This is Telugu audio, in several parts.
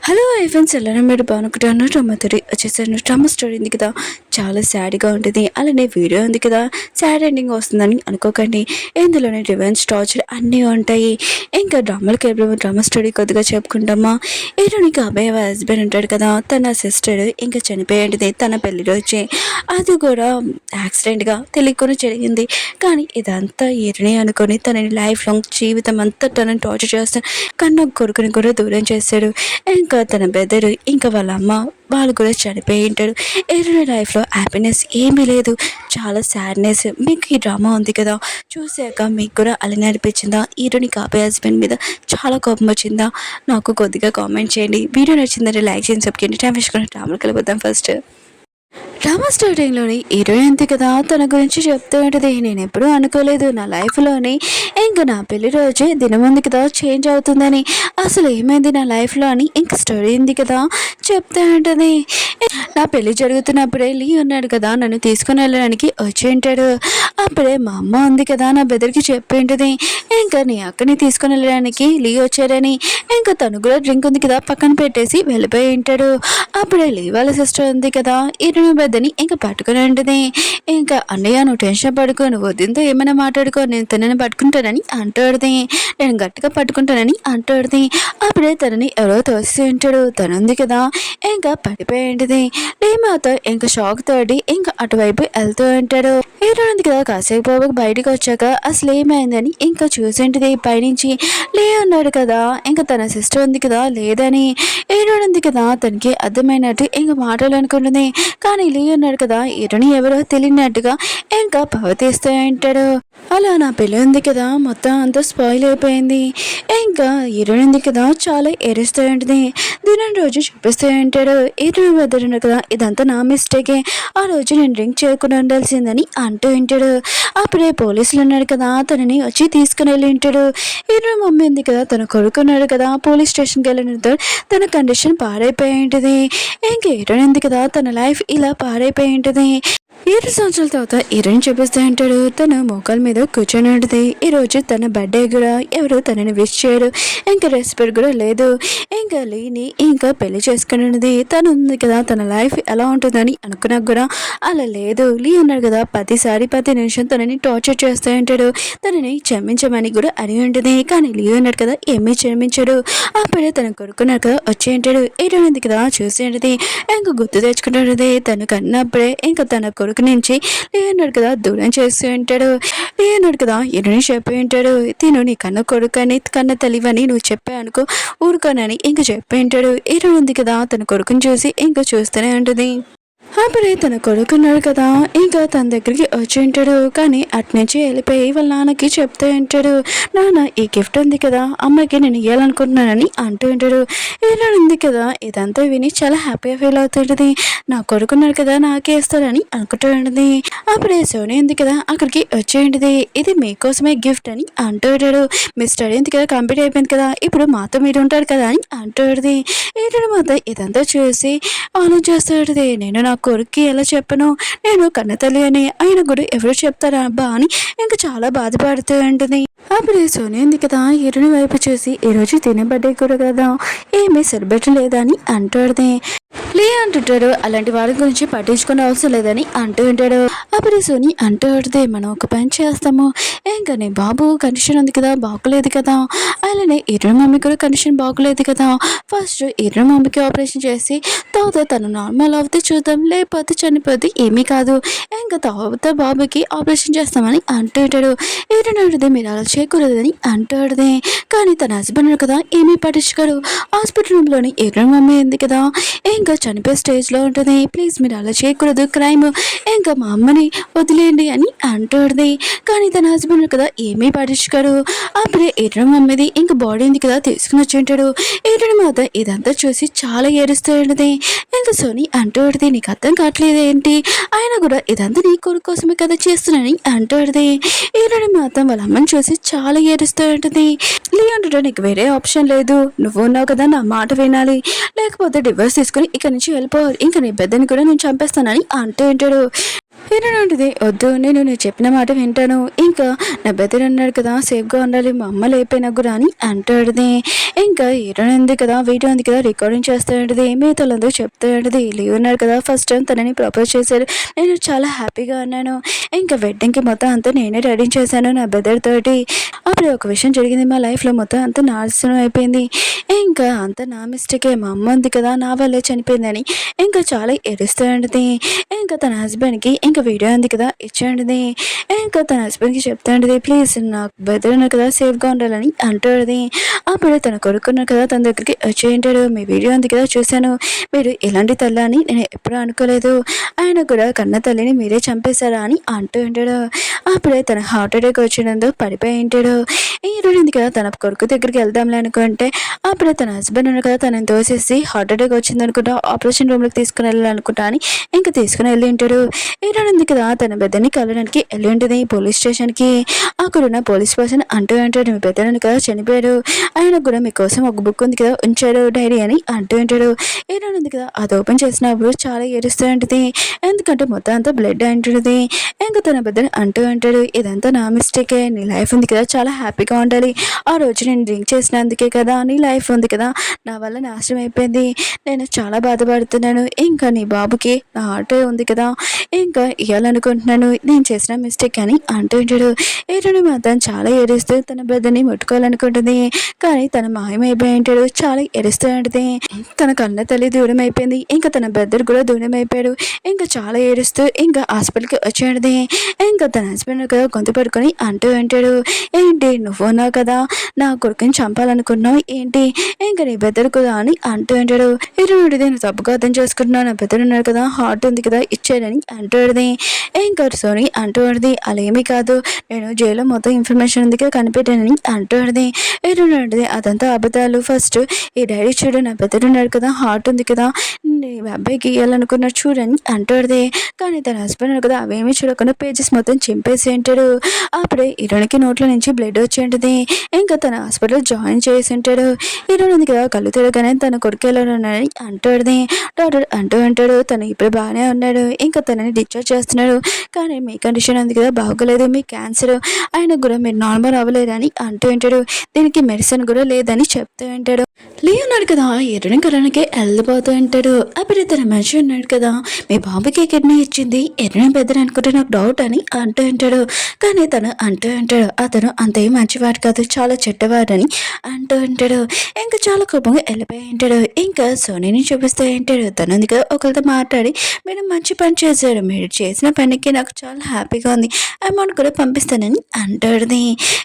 హలో ఫ్రెండ్స్ ಎಲ್ಲರೂ మీరు బాగుంటాను. డ్రామా వచ్చేసాను. డ్రామా స్టోరీ ఉంది కదా, చాలా సాడ్గా ఉంటుంది. అలానే వీడియో ఉంది కదా, సాడ్ ఎండింగ్ వస్తుందని అనుకోకండి. ఇందులోనే రివెంజ్ టార్చర్ అన్నీ ఉంటాయి. ఇంకా డ్రామా స్టోరీ కొద్దిగా చెప్పుకుంటామా. హీరోనికి అబ్బాయి హస్బెండ్ ఉంటాడు కదా, తన సిస్టర్ ఇంకా చనిపోయేది తన పెళ్లి రోజే. అది కూడా యాక్సిడెంట్గా తెలియకుండా జరిగింది. కానీ ఇదంతా హీరోని అనుకొని తనని లైఫ్ లాంగ్ జీవితం అంతా తనని టార్చర్ చేస్తాను. కన్నా కొడుకుని కూడా దూరం చేశాడు. ఇంకా తన బ్రదరు ఇంకా వాళ్ళ అమ్మ వాళ్ళు కూడా చనిపోయి ఉంటారు. ఎవరి లైఫ్లో హ్యాపీనెస్ ఏమీ లేదు, చాలా సాడ్నెస్. మీకు ఈ డ్రామా ఉంది కదా, చూసాక మీకు కూడా అలానే అనిపించిందా? హీరోని కాబోయే హస్బెండ్ మీద చాలా కోపం వచ్చిందా? నాకు కొద్దిగా కామెంట్ చేయండి. వీడియో నచ్చిందంటే లైక్ చేయండి, సబ్స్క్రైబ్ చేయండి. టైం వేసుకుని డ్రామాకి వెళ్ళిపోతాం. ఫస్ట్ డ్రామా స్టార్టింగ్లోని హీరోయిన్ అంతే కదా, తన గురించి చెప్తూ ఉంటుంది. నేను ఎప్పుడూ అనుకోలేదు నా లైఫ్లోని ఇంకా నా పెళ్లి రోజే దినం ఉంది కదా చేంజ్ అవుతుందని. అసలు ఏమైంది నా లైఫ్లో అని ఇంకా స్టోరీ ఉంది కదా చెప్తూ ఉంటుంది. నా పెళ్లి జరుగుతున్నప్పుడే లీ ఉన్నాడు కదా నన్ను తీసుకుని వెళ్ళడానికి వచ్చి ఉంటాడు. అప్పుడే మా అమ్మ ఉంది కదా నా బెదరికి చెప్పి ఉంటుంది, ఇంకా నీ అక్కని తీసుకుని వెళ్ళడానికి లీ వచ్చారని. ఇంకా తను కూడా డ్రింక్ ఉంది కదా పక్కన పెట్టేసి వెళ్ళిపోయి ఉంటాడు. అప్పుడే లీ వాళ్ళ సిస్టర్ ఉంది కదా ఇరుని పెద్దని ఇంకా పట్టుకుని ఉంటుంది. ఇంకా అన్నయ్య నువ్వు టెన్షన్ పడుకో, నువ్వు వద్దంతో ఏమైనా మాట్లాడుకో, నేను తనని పట్టుకుంటానని అంటాడుది. నేను గట్టిగా పట్టుకుంటానని అంటాడుది. అప్పుడే తనని ఎవరో తోసి ఉంటాడు. తనుంది కదా ఇంకా పడిపోయి ఉంటుంది. లేమాతో ఇంకా షాక్ తోటి ఇంకా అటువైపు వెళ్తూ ఉంటాడు. హీరోయింది కదా కాసేపు బయటకు వచ్చాక అసలు ఏమైందని ఇంకా చూసింటిది పైనుంచి. లే అన్నాడు కదా ఇంకా తన సిస్టర్ ఉంది కదా లేదని. హీరోయింది కదా తనకి అర్థమైనట్టు ఇంకా మాటలు అనుకుంటుంది. కానీ లీ ఉన్నాడు కదా హీరోని ఎవరో తెలియనట్టుగా ఇంకా పవతీస్తూ ఉంటాడు. అలా నా పెళ్ళి ఉంది కదా మొత్తం అంతా స్పాయిల్ అయిపోయింది. ఇంకా హీరోయిన్ ఉంది కదా చాలా ఏడుస్తూ ఉంటుంది. దీని రోజు చూపిస్తూ ఉంటాడు. హీరోయిన్ వద్దరు కదా ఇదంతా నా మిస్టేకే, ఆ రోజు నేను డ్రింక్ చేయకుండా ఉండాల్సిందని అంటూ ఉంటాడు. అప్పుడే పోలీసులు ఉన్నాడు కదా తనని వచ్చి తీసుకుని వెళ్ళి ఉంటాడు. హీరోయిన్ మమ్మీ ఉంది కదా తన కొడుకున్నాడు కదా పోలీస్ స్టేషన్కి వెళ్ళినంత తన కండిషన్ పాడైపోయి ఉంటుంది. ఇంకా హీరోయిన్ ఉంది కదా తన లైఫ్ ఇలా పాడైపోయి ఉంటుంది. 7 సంవత్సరాల తర్వాత హీరోయిన్ చూపిస్తూ ఉంటాడు. తను మోకాల మీద కూర్చొని ఉంటుంది. ఈరోజు తన బర్త్డే కూడా ఎవరు తనని విష్ చేయరు, ఇంకా రెస్పెక్ట్ కూడా లేదు. ఇంకా లీని ఇంకా పెళ్లి చేసుకున్నది. తను ఉంది కదా తన లైఫ్ ఎలా ఉంటుందని అనుకున్నా కూడా అలా లేదు. లీ ఉన్నాడు కదా ప్రతి నిమిషం తనని టార్చర్ చేస్తూ ఉంటాడు. తనని క్షమించమని కూడా అడిగి ఉంటుంది. కానీ లీ ఉన్నాడు కదా ఏమీ క్షమించాడు. అప్పుడే తన కొడుకున్నాడు కదా వచ్చి ఉంటాడు. హీరోయిన్ ఉంది కదా చూసి ఉంటుంది. ఇంకా గుర్తు తెచ్చుకుంటుంది. తను కన్నప్పుడే ఇంకా తన కొడుకు నుంచి లేనాడు కదా దూరం చేస్తూ ఉంటాడు. లేనాడు కదా ఎన్ని చెప్పి ఉంటాడు, తిను నీ కన్న కొడుకని కన్న తల్లివని నువ్వు చెప్పా అనుకో ఊరుకోనని ఇంకా చెప్పి ఉంటాడు. హీరోయిన్ ఉంది కదా తన కొడుకుని చూసి ఇంకా చూస్తూనే ఉంటుంది. అప్పుడే తన కొడుకున్నాడు కదా ఇంకా తన దగ్గరికి వచ్చి ఉంటాడు. కానీ అట్నుంచి వెళ్ళిపోయి వాళ్ళ నాన్నకి చెప్తూ ఉంటాడు, నాన్న ఈ గిఫ్ట్ ఉంది కదా అమ్మాయికి నేను ఇవ్వాలనుకుంటున్నానని అంటూ ఉంటాడు. ఇలా ఉంది కదా ఇదంతా విని చాలా హ్యాపీగా ఫీల్ అవుతుంటుంది. నా కొడుకున్నాడు కదా నాకే ఇస్తాడని అనుకుంటూ ఉంటుంది. అప్పుడే సోనీ ఉంది కదా అక్కడికి వచ్చేయండిది, ఇది మీకోసమే గిఫ్ట్ అని అంటూ ఉంటాడు. మీ స్టడీ ఉంది కదా కంప్లీట్ అయిపోయింది కదా ఇప్పుడు మాతో మీరు ఉంటాడు కదా అని అంటూ ఉంటుంది. ఏంటంటే మాతో ఇదంతా చూసి ఆలోచిస్తాడుది, నేను నా కొడుక్కి ఎలా చెప్పను, నేను కన్నతల్లి అని ఆయన కూడా ఎవరు చెప్తారా అబ్బా అని ఇంకా చాలా బాధపడుతూ ఉంటుంది. అప్పుడు సోనీ ఉంది కదా హీరోని వైపు చూసి ఈరోజు తినే బర్త్డే కూడా కదా ఏమీ సెలబ్రేట్ లేదా అని అంటాడుది. లే అంటుంటాడు, అలాంటి వారి గురించి పట్టించుకునే అవసరం లేదని అంటూ ఉంటాడు. అప్పుడు సోనీ అంటూ ఉంటుంది, మనం ఒక పని చేస్తాము, ఇంకా నీ బాబు కండిషన్ ఉంది కదా బాగోలేదు కదా, అలానే ఇరు మమ్మీ కూడా కండిషన్ బాగోలేదు కదా, ఫస్ట్ ఇరు మమ్మీకి ఆపరేషన్ చేసి తర్వాత తను నార్మల్ అవుతే చూద్దాం, లేకపోతే చనిపోతే ఏమీ కాదు, ఇంకా తర్వాత బాబుకి ఆపరేషన్ చేస్తామని అంటూ ఉంటాడు. ఏడునడుది మీరు అలా చేయకూడదని అంటాడుది. కానీ తన హస్బెండ్ కదా ఏమీ పట్టించుకోడు. హాస్పిటల్ రూమ్లోని ఇరు మమ్మీ ఉంది కదా ఇంకా చనిపోయే స్టేజ్లో ఉంటుంది. ప్లీజ్ మీరు అలా చేయకూడదు, క్రైమ్, ఇంకా మా అమ్మని వదిలేయండి అని అంటుంది. కానీ తన హస్బెండ్ కదా ఏమీ పట్టించుకోడు. అప్పుడే ఎర్రం అమ్మది ఇంకా బాడీ ఉంది కదా తీసుకుని వచ్చి ఉంటాడు. ఎర్రని మాత ఇదంతా చూసి చాలా ఏడుస్తూ ఉంటుంది. ఇంకా సోనీ అంటుంది, నీకు అర్థం కావట్లేదు ఏంటి, ఆయన కూడా ఇదంతా నీ కొడుకు కోసమే కదా చేస్తున్నానని అంటుంది. ఎర్రని మాత వాళ్ళ అమ్మని చూసి చాలా ఏడుస్తూ ఉంటుంది. లేదంటే నీకు వేరే ఆప్షన్ లేదు, నువ్వు ఉన్నావు కదా నా మాట వినాలి, లేకపోతే డివోర్స్ తీసుకుని ఇక్కడి నుంచి వెళ్ళిపోవాలి, ఇంకా నీ పెద్దని కూడా నేను చంపేస్తానని అంటూ ఉంటాడు. ఏనంటది, వద్దు నేను చెప్పిన మాట వింటాను. ఇంకా నా బెదర్ అన్నాడు కదా, సేఫ్గా ఉండాలి, మా అమ్మ లేపోయినా కూడా అని అంటాడుది. ఇంకా హీరోయిన్ ఉంది కదా, వీడియో ఉంది కదా, రికార్డింగ్ చేస్తాడు. మిగతాలందరూ చెప్తాడు, లీవ్ ఉన్నాడు కదా, ఫస్ట్ టైం తనని ప్రపోజ్ చేశాడు, నేను చాలా హ్యాపీగా ఉన్నాను. ఇంకా వెడ్డింగ్కి మొత్తం అంతా నేనే రెడీ చేశాను నా బెదర్ తోటి. అప్పుడు ఒక విషయం జరిగింది, మా లైఫ్లో మొత్తం అంతా నాశనం అయిపోయింది. ఇంకా అంతా నా మిస్టేకే, మా అమ్మ ఉంది కదా నా వల్లే చనిపోయిందని ఇంకా చాలా ఏడుస్తాడుది. ఇంకా తన హస్బెండ్కి ఇంకా వీడియో ఉంది కదా ఇచ్చాడుది. ఇంకా తన హస్బెండ్కి చెప్తాడుది, ప్లీజ్ నాకు బెదర్ ఉన్నారు కదా సేఫ్గా ఉండాలని అంటాడుది. అప్పుడు తన కొడుకున్నారు కదా తన దగ్గరికి వచ్చేయంటాడు, మీ వీడియో ఉంది కదా చూశాను, మీరు ఇలాంటి తల్లి అని నేను ఎప్పుడూ అనుకోలేదు, ఆయన కూడా కన్న తల్లిని మీరే చంపేశారా అని అంటూ ఉంటాడు. అప్పుడే తన హార్ట్ అటాక్ వచ్చినందుకు పడిపోయి ఉంటాడు. ఈ రోజు ఉంది కదా తన కొడుకు దగ్గరికి వెళ్దాంలే అనుకుంటే అప్పుడు తన హస్బెండ్ ఉన్నారు కదా తనని తోసేసి హార్ట్ అటాక్ వచ్చింది అనుకుంటా ఆపరేషన్ రూమ్లోకి తీసుకుని వెళ్ళాలనుకుంటా అని ఇంకా తీసుకుని వెళ్ళి ఉంటాడు. ఈరోజు ఉంది కదా తన పెద్దని కలవడానికి వెళ్ళి ఉంటుంది పోలీస్ స్టేషన్కి. అక్కడున్న పోలీస్ పర్సన్ అంటూ ఉంటాడు, మీ పెద్దలను కదా చనిపోయాడు, ఆయన కూడా మీకోసం ఒక బుక్ ఉంది కదా ఉంచాడు డైరీ అని అంటూ ఉంటాడు. ఈరోజు ఉంది కదా అది ఓపెన్ చేసినప్పుడు చాలా ఏడుస్తూ ఉంటుంది, ఎందుకంటే మొత్తం అంతా బ్లడ్ అంటుంది. ఇంకా తన పెద్దని అంటూ ఉంటాడు, ఇదంతా నా మిస్టేకే, నీ లైఫ్ ఉంది కదా చాలా హ్యాపీగా ఉండాలి, ఆ రోజు నేను డ్రింక్ చేసినందుకే కదా నీ లైఫ్ ఉంది కదా నా వల్ల నాశనం అయిపోయింది, నేను చాలా బాధపడుతున్నాను, ఇంకా నీ బాబుకి నా ఆటో ఉంది కదా ఇంకా ఇవ్వాలనుకుంటున్నాను, నేను చేసిన మిస్టేక్ అని అంటూ ఉంటాడు. ఏడు మాత్రం చాలా ఏడుస్తూ తన బ్రదర్ని ముట్టుకోవాలనుకుంటుంది, కానీ తన మాయమైపోయి ఉంటాడు, చాలా ఏడుస్తూ ఉంటుంది. తన కన్న తల్లి దూరం అయిపోయింది, ఇంకా తన బ్రదర్ కూడా దూరం అయిపోయాడు. ఇంకా చాలా ఏడుస్తూ ఇంకా హాస్పిటల్కి వచ్చాడు. ఇంకా తన హస్బెండ్ కదా గొంతు పడుకొని అంటూ ఉంటాడు, ఏంటి నువ్వు ఉన్నావు కదా నా కొడుకుని చంపాలనుకున్నావు ఏంటి, ఇంకా నీ బెదర్ కదా అని అంటూ ఉంటాడు. ఇరుడి నేను తప్పుగా అర్థం చేసుకుంటున్నాను, నా బెదర్ ఉన్నాడు కదా హార్ట్ ఉంది కదా ఇచ్చాడని అంటాడుది. ఇంకా సోని అంటూది, అలా ఏమీ కాదు, నేను జైల్లో మొత్తం ఇన్ఫర్మేషన్ ఉంది కదా కనిపెట్టానని అంటూది. ఇరుడి అదంతా అబద్ధాలు, ఫస్ట్ ఈ డైరీ చూడు, నా బెదర్ ఉన్నాడు కదా హార్ట్ ఉంది కదా నీ అబ్బాయికి ఇవ్వాలనుకున్నాడు చూడని అంటాడుది. కానీ తన హస్బెండ్ కదా అవేమీ చూడకుండా పేజెస్ మొత్తం చింపేసి ఉంటాడు. అప్పుడే హీరోయిన్కి నోట్లో నుంచి బ్లడ్ వచ్చి ఉంటుంది. ఇంకా తన హాస్పిటల్ జాయిన్ చేసి ఉంటాడు. హీరోయిన్ ఉంది కదా కళ్ళు తిరగగానే తన కొడుకు ఎలా ఉన్నాడని అంటాడుది. డాక్టర్ అంటూ ఉంటాడు, తను ఇప్పుడు బాగానే ఉన్నాడు, ఇంకా తనని డిశ్చార్జ్ చేస్తున్నాడు, కానీ మీ కండిషన్ ఉంది కదా బాగోలేదు, మీ క్యాన్సర్ ఆయన కూడా మీరు నార్మల్ అవ్వలేదని అంటూ ఉంటాడు. దీనికి మెడిసిన్ కూడా లేదని చెప్తూ ఉంటాడు. లీ ఉన్నాడు కదా ఎరుని కలనికి వెళ్ళిపోతూ ఉంటాడు. అప్పుడు తన మనిషి ఉన్నాడు కదా, మీ బాబుకి కిడ్నీ ఇచ్చింది ఎరుని బెదర్ అనుకుంటే నాకు డౌట్ అని అంటూ ఉంటాడు. కానీ తను అంటూ ఉంటాడు, అతను అంతేం మంచివాడు కాదు, చాలా చెడ్డవాడని అంటూ ఉంటాడు. ఇంకా చాలా కోపంగా వెళ్ళిపోయి ఉంటాడు. ఇంకా సోనీని చూపిస్తూ ఉంటాడు, తను ఉంది కదా ఒకరితో మాట్లాడి, మీరు మంచి పని చేశారు, మీరు చేసిన పనికి నాకు చాలా హ్యాపీగా ఉంది, అమౌంట్ కూడా పంపిస్తానని అంటాడుది.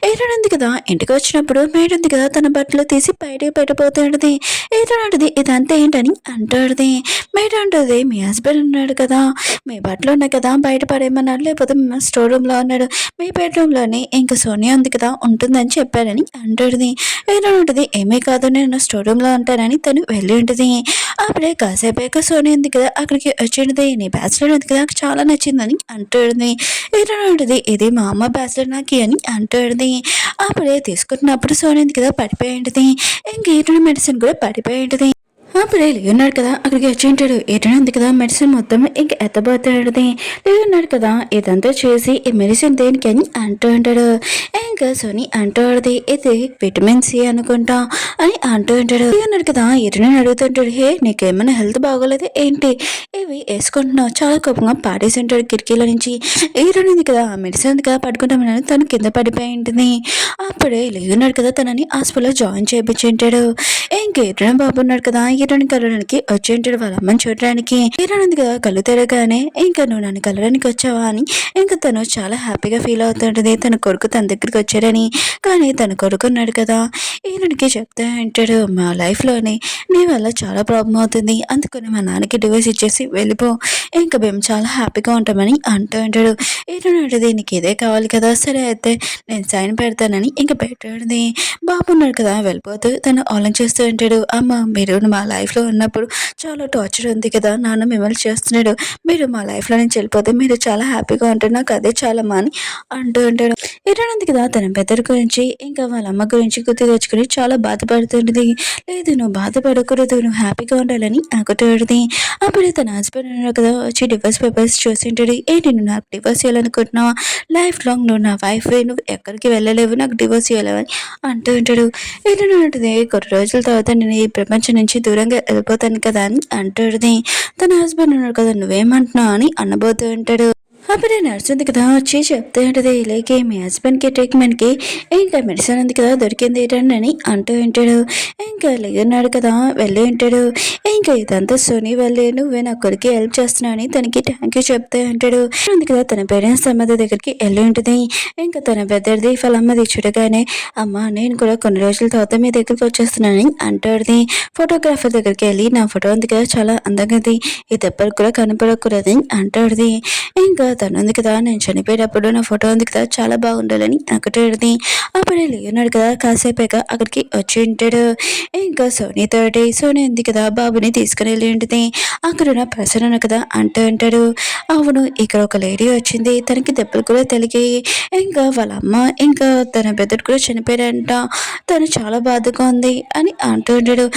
ఏరుడు ఉంది కదా ఇంటికి వచ్చినప్పుడు మేడ్ ఉంది కదా తన బట్టలు తీసి బయటకు పెట్టబోతాడుది. ఏరుడు ఇదంతా ఏంటని అంటాడుది. మేడ్ అంటుంది, మీ హస్బెండ్ ఉన్నాడు కదా, మీ బట్టలు ఉన్నాయి కదా బయట పడేయమన్నాడు, లేకపోతే స్టోర్ రూమ్లో ఉన్నాడు, మీ బెడ్రూమ్లోనే ఇంకా సోనియా ఉంది కదా ఉంటుందని చెప్పారని అంటాడుది. ఏరుడు ఉంటుంది, ఏమీ కాదు నేను స్టోర్ రూమ్లో ఉంటానని తను వెళ్ళి ఉంటుంది. అప్పుడే కాసేపాక సోనియా ఉంది కదా అక్కడికి వచ్చింది, నీ బ్యాచిలర్ ఉంది కదా నాకు చాలా నచ్చిందని అంటాడుది. ఏరుడు ఉంటుంది, ఇది మా అమ్మ బ్యాచిలర్ నాకు అని అంటాడుది. అప్పుడే తీసుకుంటున్నప్పుడు సోనియా ఉంది కదా పడిపోయి ఉంటుంది. ఇంక మెడిసిన్ కూడా పడిపోయి ఉంటుంది. అప్పుడే ఉన్నాడు కదా అక్కడికి వచ్చి ఉంటాడు. ఏటనే ఉంది కదా మెడిసిన్ మొత్తం ఇంక ఎత్తబోతాడుది. ఉన్నాడు కదా ఇదంతా చేసి ఈ మెడిసిన్ దేనికి అని అంటూ ఉంటాడు. ఇంకా సోని అంటాడుది, ఇది విటమిన్ సి అనుకుంటా అని అంటూ ఉంటాడు. ఉన్నాడు కదా ఎటనే అడుగుతుంటాడు, హే నీకేమైనా హెల్త్ బాగోలేదు ఏంటి ఇవి వేసుకుంటున్నావు, చాలా కోపంగా పాడేసి ఉంటాడు కిటికీల నుంచి. ఉంది కదా మెడిసిన్ ఉంది కదా పడుకుంటామని తను కింద పడిపోయి ఉంటుంది. అప్పుడే ఉన్నాడు కదా తనని హాస్పిటల్లో జాయిన్ చేయించి ఉంటాడు. ఇంక ఎటనే బాబు ఉన్నాడు కదా హీరోని కలవడానికి వచ్చి ఉంటాడు వాళ్ళ అమ్మని చూడడానికి. హీరోని ఉంది కదా కళ్ళు తెరగానే ఇంకా నువ్వు నన్ను కలవడానికి వచ్చావా అని ఇంకా తను చాలా హ్యాపీగా ఫీల్ అవుతుంటది, తన కొడుకు తన దగ్గరికి వచ్చాడని. కానీ తన కొడుకు ఉన్నాడు కదా హీరోనికి చెప్తా ఉంటాడు, మా లైఫ్లోనే నీ వల్ల చాలా ప్రాబ్లం అవుతుంది, అందుకని మా నాన్నకి డివోర్స్ ఇచ్చేసి వెళ్ళిపో, ఇంకా మేము చాలా హ్యాపీగా ఉంటామని అంటూ ఉంటాడు. హీరోని ఉంటుంది, నీకు ఇదే కావాలి కదా, సరే అయితే నేను సైన్ పెడతానని ఇంకా పెట్టాడుది. బాబు ఉన్నాడు కదా వెళ్ళిపోతూ తను ఆలోచిస్తూ ఉంటాడు, అమ్మ మీరు మా లైఫ్లో ఉన్నప్పుడు చాలా టార్చర్ ఉంది కదా, నాన్న మిమ్మల్ని చేస్తున్నాడు, మీరు మా లైఫ్లో నుంచి వెళ్ళిపోతే మీరు చాలా హ్యాపీగా ఉంటారు, నాకు అదే చాలా మా అని అంటూ ఉంటాడు. ఇరానుంది కదా తన పెద్దరి గురించి ఇంకా వాళ్ళ అమ్మ గురించి గుర్తు తెచ్చుకుని చాలా బాధపడుతుంటుంది. లేదు నువ్వు బాధపడకూడదు, నువ్వు హ్యాపీగా ఉండాలని అనుకుంటుంది. అప్పుడు తన హస్బెండ్ ఉన్నాడు కదా వచ్చి డివోర్స్ పేపర్స్ చూసింటాడు. ఏంటి నువ్వు నాకు డివోర్స్ చేయాలనుకుంటున్నావా? లైఫ్ లాంగ్ నువ్వు నా వైఫ్, నువ్వు ఎక్కడికి వెళ్ళలేవు, నాకు డివోర్స్ చేయాలని అంటూ ఉంటాడు. ఏంటంటే ఉంటుంది, కొన్ని రోజుల తర్వాత నేను ఈ ప్రపంచం నుంచి దూరంగా వెళ్ళిపోతాను కదా అని అంటాడుది. తన హస్బెండ్ ఉన్నాడు కదా, నువ్వేమంటున్నావు అని అనబోతూ ఉంటాడు. అప్పుడే నర్స్ ఉంది కదా వచ్చి చెప్తూ ఉంటుంది, ఇలాగే మీ హస్బెండ్కి ట్రీట్మెంట్కి ఇంకా మెడిసిన్ ఉంది కదా దొరికింది ఏంటండి అని అంటూ ఉంటాడు. ఇంకా లేన్నాడు కదా వెళ్ళి ఉంటాడు. ఇంకా ఇదంతా సోనీ వల్లే, నువ్వే నా కొడుకు హెల్ప్ చేస్తున్నావు అని తనకి థ్యాంక్ యూ చెప్తూ ఉంటాడు. ఉంది కదా తన పేరెంట్స్ అమ్మది దగ్గరికి వెళ్ళి ఉంటుంది. ఇంకా తన పెద్దది ఫలమ్మది చూడగానే, అమ్మ నేను కూడా కొన్ని రోజుల తర్వాత మీ దగ్గరికి వచ్చేస్తున్నానని అంటాడుది. ఫోటోగ్రాఫర్ దగ్గరికి వెళ్ళి, నా ఫోటో ఉంది కదా చాలా అందంగా ఉంది, ఈ దెబ్బలు కూడా కనపడకూడదని అంటాడుది. ఇంకా తను ఉంది కదా, నేను చనిపోయేటప్పుడు నా ఫోటో ఉంది కదా చాలా బాగుండాలని అనుకుంటాడుది. అప్పుడే లేనాడు కదా కాసేపాక అక్కడికి వచ్చి ఉంటాడు. ఇంకా సోనీ ఉంది కదా బాబుని తీసుకుని వెళ్ళి ఉంటుంది. అక్కడ ఉన్న ప్రసన్న కదా అంటూ ఉంటాడు, అవును ఇక్కడ ఒక లేడీ వచ్చింది, తనకి దెబ్బలు కూడా తెలిగాయి, ఇంకా వాళ్ళ అమ్మ ఇంకా తన పెద్దడు కూడా చనిపోయాడంట, తను చాలా బాధగా ఉంది అని అంటూ ఉంటాడు.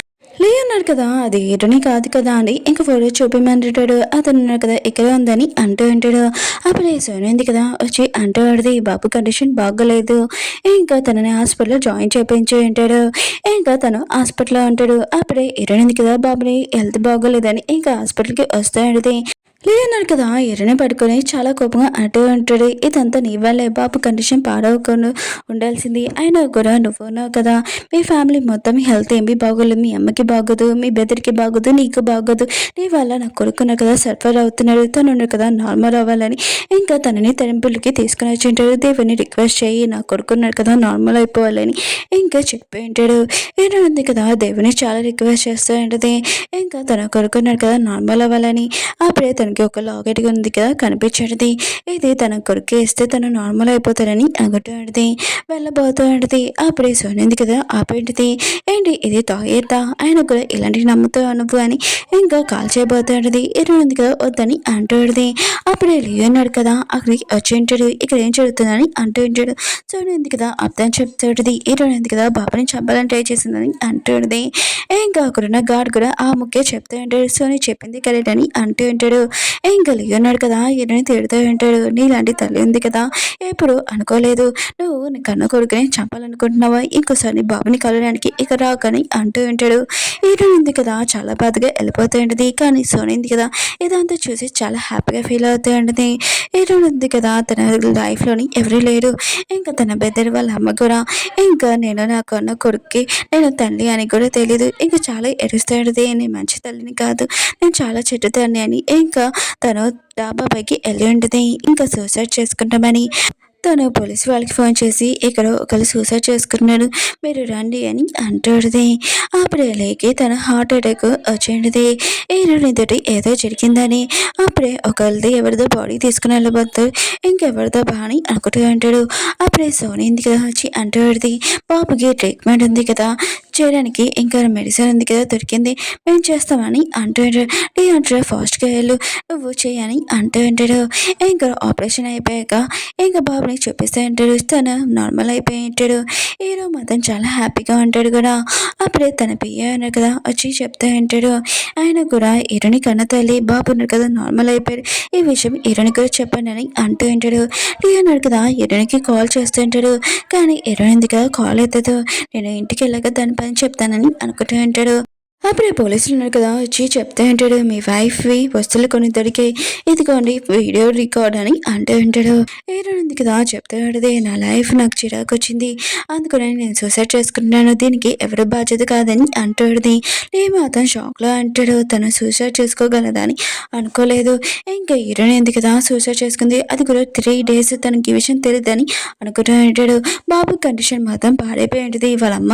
అన్నాడు కదా, అది ఏటని కాదు కదా అని ఇంకా ఫోటో చూపిమంటాడు. అతను ఉన్నాడు కదా ఇక్కడ ఉందని అంటూ ఉంటాడు. అప్పుడే సోని ఉంది కదా వచ్చి అంటూ ఆడిది, బాబు కండిషన్ బాగోలేదు, ఇంకా తనని హాస్పిటల్లో జాయిన్ చేయించి ఉంటాడు. ఇంకా తను హాస్పిటల్లో ఉంటాడు. అప్పుడే ఇరణింది కదా బాబుని హెల్త్ బాగోలేదని ఇంకా హాస్పిటల్కి వస్తూ ఆడిది. లేదన్నాడు కదా ఎర్రని పడుకొని చాలా కోపంగా అంటూ ఉంటాడు, ఇదంతా నీ వల్లే, బాబు కండిషన్ పాడవకుండా ఉండాల్సింది, అయినా కూడా నువ్వున్నావు కదా, మీ ఫ్యామిలీ మొత్తం హెల్త్ ఏమి బాగోలేదు, మీ అమ్మకి బాగోదు, మీ బెదరికి బాగోదు, నీకు బాగోదు, నీ వల్ల నా కొడుకున్న కదా సర్ఫర్ అవుతున్నాడు, తను కదా నార్మల్ అవ్వాలని ఇంకా తనని టెంపుల్కి తీసుకుని వచ్చి ఉంటాడు. దేవుని రిక్వెస్ట్ చేయి, నా కొడుకున్నాడు కదా నార్మల్ అయిపోవాలని ఇంకా చెప్పి ఉంటాడు. ఏంటంది కదా దేవుని చాలా రిక్వెస్ట్ చేస్తూ ఉంటుంది, ఇంకా తన కొడుకున్నాడు కదా నార్మల్ అవ్వాలని. అప్పుడే తనకి ఒక లాకెట్ ఉంది కదా కనిపించేది, ఇది తన కొడుకు ఇస్తే తను నార్మల్ అయిపోతాడని అనుకుంటాడుది. వెళ్ళబోతాడుది. అప్పుడే సోనింది కదా ఆపేంటిది, ఏంటి ఇది తాగేద్దా, ఆయన కూడా ఇలాంటివి నమ్ముతావు నువ్వు అని ఇంకా కాల్ చేయబోతాడుది. ఎరువుంది కదా వద్దని అంటాడుది. అప్పుడే లేన్నాడు కదా అక్కడికి వచ్చి ఉంటాడు, ఇక్కడ ఏం జరుగుతుందని అంటూ ఉంటాడు. సోనింది కదా అర్థం చెప్తాడుది, ఎరువుంది కదా బాబాని చంపాలని ట్రై చేసిందని అంటాడుది. ఇంకా అక్కడున్న గాడ్ కూడా ఆ ముఖ్య చెప్తూ ఉంటాడు, సోని చెప్పింది కరెక్ట్ అని అంటూ ఉంటాడు. ఇంకా ఉన్నాడు కదా ఈయనని తిడుతూ ఉంటాడు, నీలాంటి తల్లి ఉంది కదా ఎప్పుడు అనుకోలేదు, నువ్వు నీ కన్న కొడుకుని చంపాలనుకుంటున్నావా, ఇంకోసారి బాబుని కలవడానికి ఇక రాకని అంటూ ఉంటాడు. ఈయన ఉంది కదా చాలా బాధగా వెళ్ళిపోతూ ఉంటుంది. కానీ సోనింది కదా ఇదంతా చూసి చాలా హ్యాపీగా ఫీల్ అవుతూ ఉంటుంది. ఈయన ఉంది కదా తన లైఫ్లోని ఎవరు లేరు, ఇంకా తన బెదర్ వాళ్ళ అమ్మ కూడా, ఇంకా నేను నా కన్న కొడుక్కి నేను తల్లి అని కూడా తెలీదు, ఇంకా చాలా ఎడుస్తూ ఉంటుంది, నేను మంచి తల్లిని కాదు, నేను చాలా చెడ్డ తల్లి అని ఇంకా తను డాబా పైకి వెళ్ళి ఉంటుంది. ఇంకా సూసైడ్ చేసుకుంటామని తను పోలీసు వాళ్ళకి ఫోన్ చేసి ఇక్కడ ఒకరు సూసైడ్ చేసుకున్నాడు, మీరు రండి అని అంటాడుది. అప్పుడే లేకి తన హార్ట్ అటాక్ వచ్చింది. ఈ రెండింటి ఏదో జరిగిందని అప్పుడే ఒకరిది ఎవరిదో బాడీ తీసుకుని వెళ్ళబోతాడు, ఇంకెవరిదో బాని అనుకుంటూ అంటాడు. అప్పుడే సోనీ ఉంది కదా వచ్చి అంటాడుది, బాబుకి ట్రీట్మెంట్ ఉంది కదా చేయడానికి, ఇంకా మెడిసిన్ ఉంది కదా దొరికింది, మేము చేస్తామని అంటూ ఉంటాడు. నీ అంటే ఫాస్ట్గా వెళ్ళు, నువ్వు చేయని అంటూ ఉంటాడు. ఇంకా ఆపరేషన్ అయిపోయాక ఇంకా బాబుని చూపిస్తూ ఉంటాడు, తను నార్మల్ అయిపోయి ఉంటాడు. హీరో మాత్రం చాలా హ్యాపీగా ఉంటాడు కూడా. అప్పుడే తన పియ్య అన్నాడు కదా వచ్చి చెప్తూ ఉంటాడు, ఆయన కూడా హీరోని కన్న తల్లి, బాబు ఉన్నాడు కదా నార్మల్ అయిపోయాడు, ఈ విషయం హీరోని కూడా చెప్పండి అని అంటూ ఉంటాడు. టీ అన్నాడు కదా హీరోనికి కాల్ చేస్తూ ఉంటాడు, కానీ హీరోయిన్ ఎందుకు కాల్ అవుతుందో, నేను ఇంటికి వెళ్ళాక దాని పని చెప్తానని అనుకుంటూ ఉంటాడు. అప్పుడే పోలీసులు ఉన్నారు కదా వచ్చి చెప్తూ ఉంటాడు, మీ వైఫ్వి వస్తువులు కొన్ని దొరికాయి, ఇదిగోండి వీడియో రికార్డ్ అని అంటూ ఉంటాడు. ఏరుంది కదా చెప్తూ ఉంటాడు, నా లైఫ్ నాకు చిరాకు వచ్చింది, అందుకని నేను సూసైడ్ చేసుకుంటున్నాను, దీనికి ఎవరు బాధ్యత కాదని అంటాడుది. నేను అతను షాక్లో అంటాడు, తను సూసైడ్ చేసుకోగలదని అనుకోలేదు, ఇంకా హీరోయిన్ ఎందుకు కదా సూసైడ్ చేసుకుంది, అది కూడా 3 days తనకి ఈ విషయం తెలియదని అనుకుంటూ ఉంటాడు. బాబు కండిషన్ మాత్రం పాడైపోయి ఉంటుంది, వాళ్ళమ్మ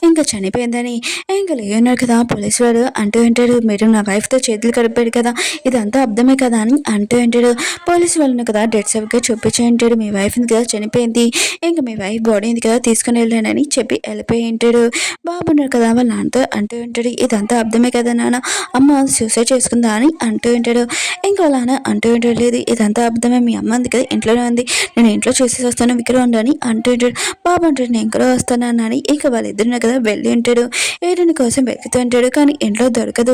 ఇంకా చనిపోయిందని. ఇంకా లేన్నారు కదా పోలీసు వాడు అంటూ ఉంటాడు, మీరు నా వైఫ్తో చేతులు కలిపాడు కదా, ఇదంతా అర్థమే కదా అని అంటూ ఉంటాడు. పోలీసు వాళ్ళని కదా డెడ్ సర్టిఫికేట్ చూపించి ఉంటాడు, మీ వైఫ్ కదా చనిపోయింది, ఇంకా మీ వైఫ్ బాడీ ఉంది కదా తీసుకుని వెళ్ళానని చెప్పి వెళ్ళిపోయి ఉంటాడు. బాబు ఉన్నారు కదా వాళ్ళ నాన్నతో అంటూ ఉంటాడు, ఇదంతా అర్థమే కదా నాన్న, అమ్మ సూసైడ్ చేసుకుందా అని అంటూ ఉంటాడు. ఇంకా వాళ్ళ నాన్న అంటూ ఉంటాడు, లేదు ఇదంతా అర్థమే, మీ అమ్మ ఉంది కదా ఇంట్లోనే ఉంది, నేను ఇంట్లో చూసి వస్తాను ఇక్కడ ఉండని అంటూ ఉంటాడు. బాబు అంటాడు, నేను కూడా వస్తాను అని. ఇంకా వాళ్ళిద్దరు కదా వెళ్ళి ఉంటాడు, ఏడుని కోసం వెతుకుతూ ఉంటాడు, కానీ ఇంట్లో దొరకదు.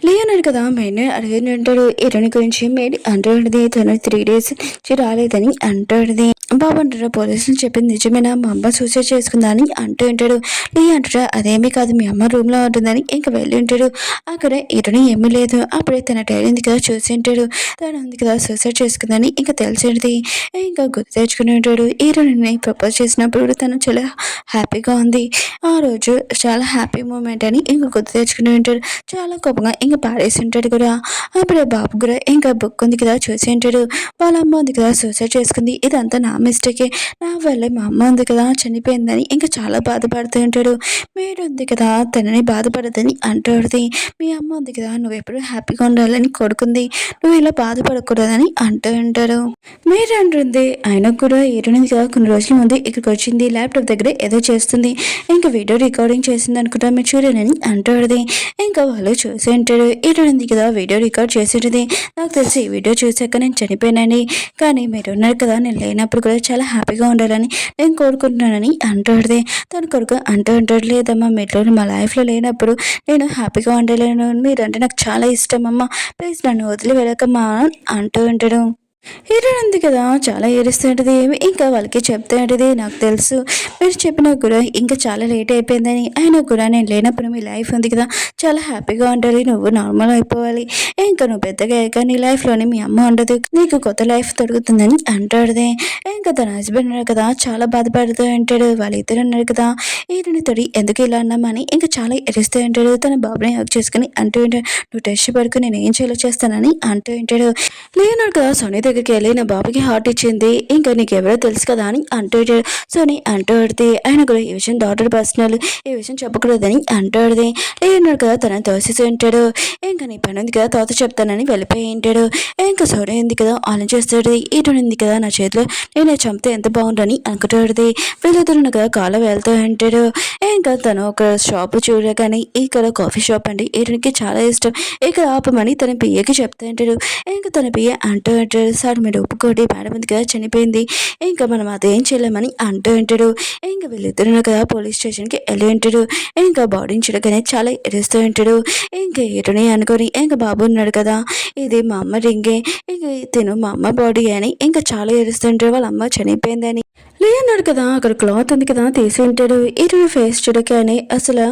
లేయన్నాడు కదా మెయిన్ అడిగింది అంటాడు ఇరణి గురించి మేడి అంటాడుది తను 3 days నుంచి రాలేదని అంటాడుది బాబు అంటాడు పోలీసులు చెప్పింది నిజమేనా మా అమ్మ సూసైడ్ చేసుకుందా అని అంటూ ఉంటాడు లే అంటాడు అదేమీ కాదు మీ అమ్మ రూమ్ లో ఉంటుందని ఇంక వెళ్ళి ఉంటాడు అక్కడ ఇరణి ఏమీ లేదు అప్పుడే తన డైరీ ఉంది కదా చూసి ఉంటాడు తను ఉంది కదా సూసైడ్ చేసుకుందని ఇంకా తెలిసేది ఇంకా గుర్తు తెచ్చుకుని ఉంటాడు ఇరణిని ప్రపోజ్ చేసినప్పుడు తను చాలా హ్యాపీగా ఉంది ఆ రోజు చాలా హ్యాపీ మూమెంట్ అని ఇంకా గుర్తు తెచ్చుకుని ఉంటాడు చాలా కోపంగా ఇంకా పాడేసి ఉంటాడు కూడా అప్పుడే బాబు కూడా ఇంకా బుక్ ఉంది కదా చూసి ఉంటాడు వాళ్ళ అమ్మ ఉంది కదా సూసైడ్ చేసుకుంది ఇదంతా నా మిస్టేకే నా వల్లే మా అమ్మ ఉంది కదా చనిపోయిందని ఇంకా చాలా బాధపడుతూ ఉంటాడు మీరు ఉంది కదా తనని బాధపడదని అంటాడుది మీ అమ్మ ఉంది కదా నువ్వు ఎప్పుడు హ్యాపీగా ఉండాలని కొడుకుంది నువ్వు ఇలా బాధపడకూడదని అంటూ ఉంటాడు మీరు అంటుంది ఆయన కూడా ఏరునింది కదా కొన్ని రోజుల ముందు ఇక్కడికి వచ్చింది ల్యాప్టాప్ దగ్గర ఏదో చేస్తుంది ఇంకా వీడియో రికార్డింగ్ చేసింది అనుకుంటా మీరు చూడనని అంటాడుది ఇంకా వాళ్ళు చూసి ఉంటాడు ఏరునింది కదా వీడియో రికార్డ్ చేసేది నాకు తెలిసి ఈ వీడియో చూసాక నేను చనిపోయినాని కానీ మీరు ఉన్నారు కదా నేను లేనప్పుడు కూడా చాలా హ్యాపీగా ఉండాలని నేను కోరుకుంటున్నానని అంటాడుది తన కొడుకు అంటూ ఉంటాడు లేదమ్మా మీరు మా లైఫ్లో లేనప్పుడు నేను హ్యాపీగా ఉండలేను మీరంటే నాకు చాలా ఇష్టం అమ్మ ప్లీజ్ నన్ను వదిలి వెళ్ళకమ్మా అంటూ ఉంటాడు హీరోయిన్ ఉంది కదా చాలా ఏడుస్తుంటది ఇంకా వాళ్ళకి చెప్తుంటది నాకు తెలుసు మీరు చెప్పినా కూడా ఇంకా చాలా లేట్ అయిపోయిందని అయినా కూడా నేను లేనప్పుడు మీ లైఫ్ ఉంది కదా చాలా హ్యాపీగా ఉండాలి నువ్వు నార్మల్ అయిపోవాలి ఇంకా నువ్వు పెద్దగా అయ్యాక నీ లైఫ్లోని మీ అమ్మ ఉండదు నీకు కొత్త లైఫ్ దొరుకుతుందని అంటాడుదే ఇంకా తన హస్బెండ్ ఉన్నాడు కదా చాలా బాధపడుతూ ఉంటాడు వాళ్ళిద్దరు ఉన్నారు కదా హీరోని తోడి ఎందుకు ఇలా అన్నామని ఇంకా చాలా ఎరుస్తూ ఉంటాడు తన బాబుని హక్ చేసుకుని అంటూ ఉంటాడు నువ్వు టెస్ట్ పడుకుని నేను ఏం చేయాలో చేస్తానని అంటూ ఉంటాడు లేనాడు కదా సోనీ దగ్గరికి వెళ్ళి నా బాబుకి హార్ట్ ఇచ్చింది ఇంకా నీకెవరో తెలుసు కదా అని అంటూ సోనీ అంటూ పడితే ఆయన కూడా ఈ విషయం డాక్టర్ పర్సనల్ ఈ విషయం చెప్పకూడదని అంటాడుది లేనాడు కదా తనని తోసేసి ఉంటాడు ఇంకా నీ పని ఉంది కదా తోత చెప్తానని వెళ్ళిపోయి ఉంటాడు ఇంకా సోనీ ఉంది కదా ఆలోచిస్తాడు ఇటు ఉంది కదా నా చేతిలో నేను చంపితే ఎంత బాగుండని అనుకుంటాడుది వీళ్ళిద్దరు కదా కాలు వెళ్తూ ఉంటాడు ఇంకా తను ఒక షాప్ చూడగానే ఇక్కడ కాఫీ షాప్ అండి ఇతనికి చాలా ఇష్టం ఇక్కడ ఆపమని తన పియ్యకి చెప్తా ఉంటాడు ఇంకా తన పియ్య అంటూ ఉంటాడు సార్ మీరు ఒప్పుకోండి మేడం ఉంది కదా చనిపోయింది ఇంకా మనం అదేం చేయలేమని అంటూ ఉంటాడు ఇంకా వీళ్ళిద్దరు కదా పోలీస్ స్టేషన్కి వెళ్ళి ఉంటాడు ఇంకా బాడీని చూడగానే చాలా ఎరుస్తూ ఉంటాడు ఇంకా ఏటుని అనుకొని ఇంకా బాబు ఉన్నాడు కదా ఇది మా అమ్మ రింగే ఇంకా తిను మా అమ్మ బాడీ అని ఇంకా చాలా ఏడుస్తుంటాడు వాళ్ళ అమ్మ చనిపోయిందని లేన్నాడు కదా అక్కడ క్లాత్ ఉంది కదా తీసి ఉంటాడు ఇటు ఫేస్ చూడగానే అసలు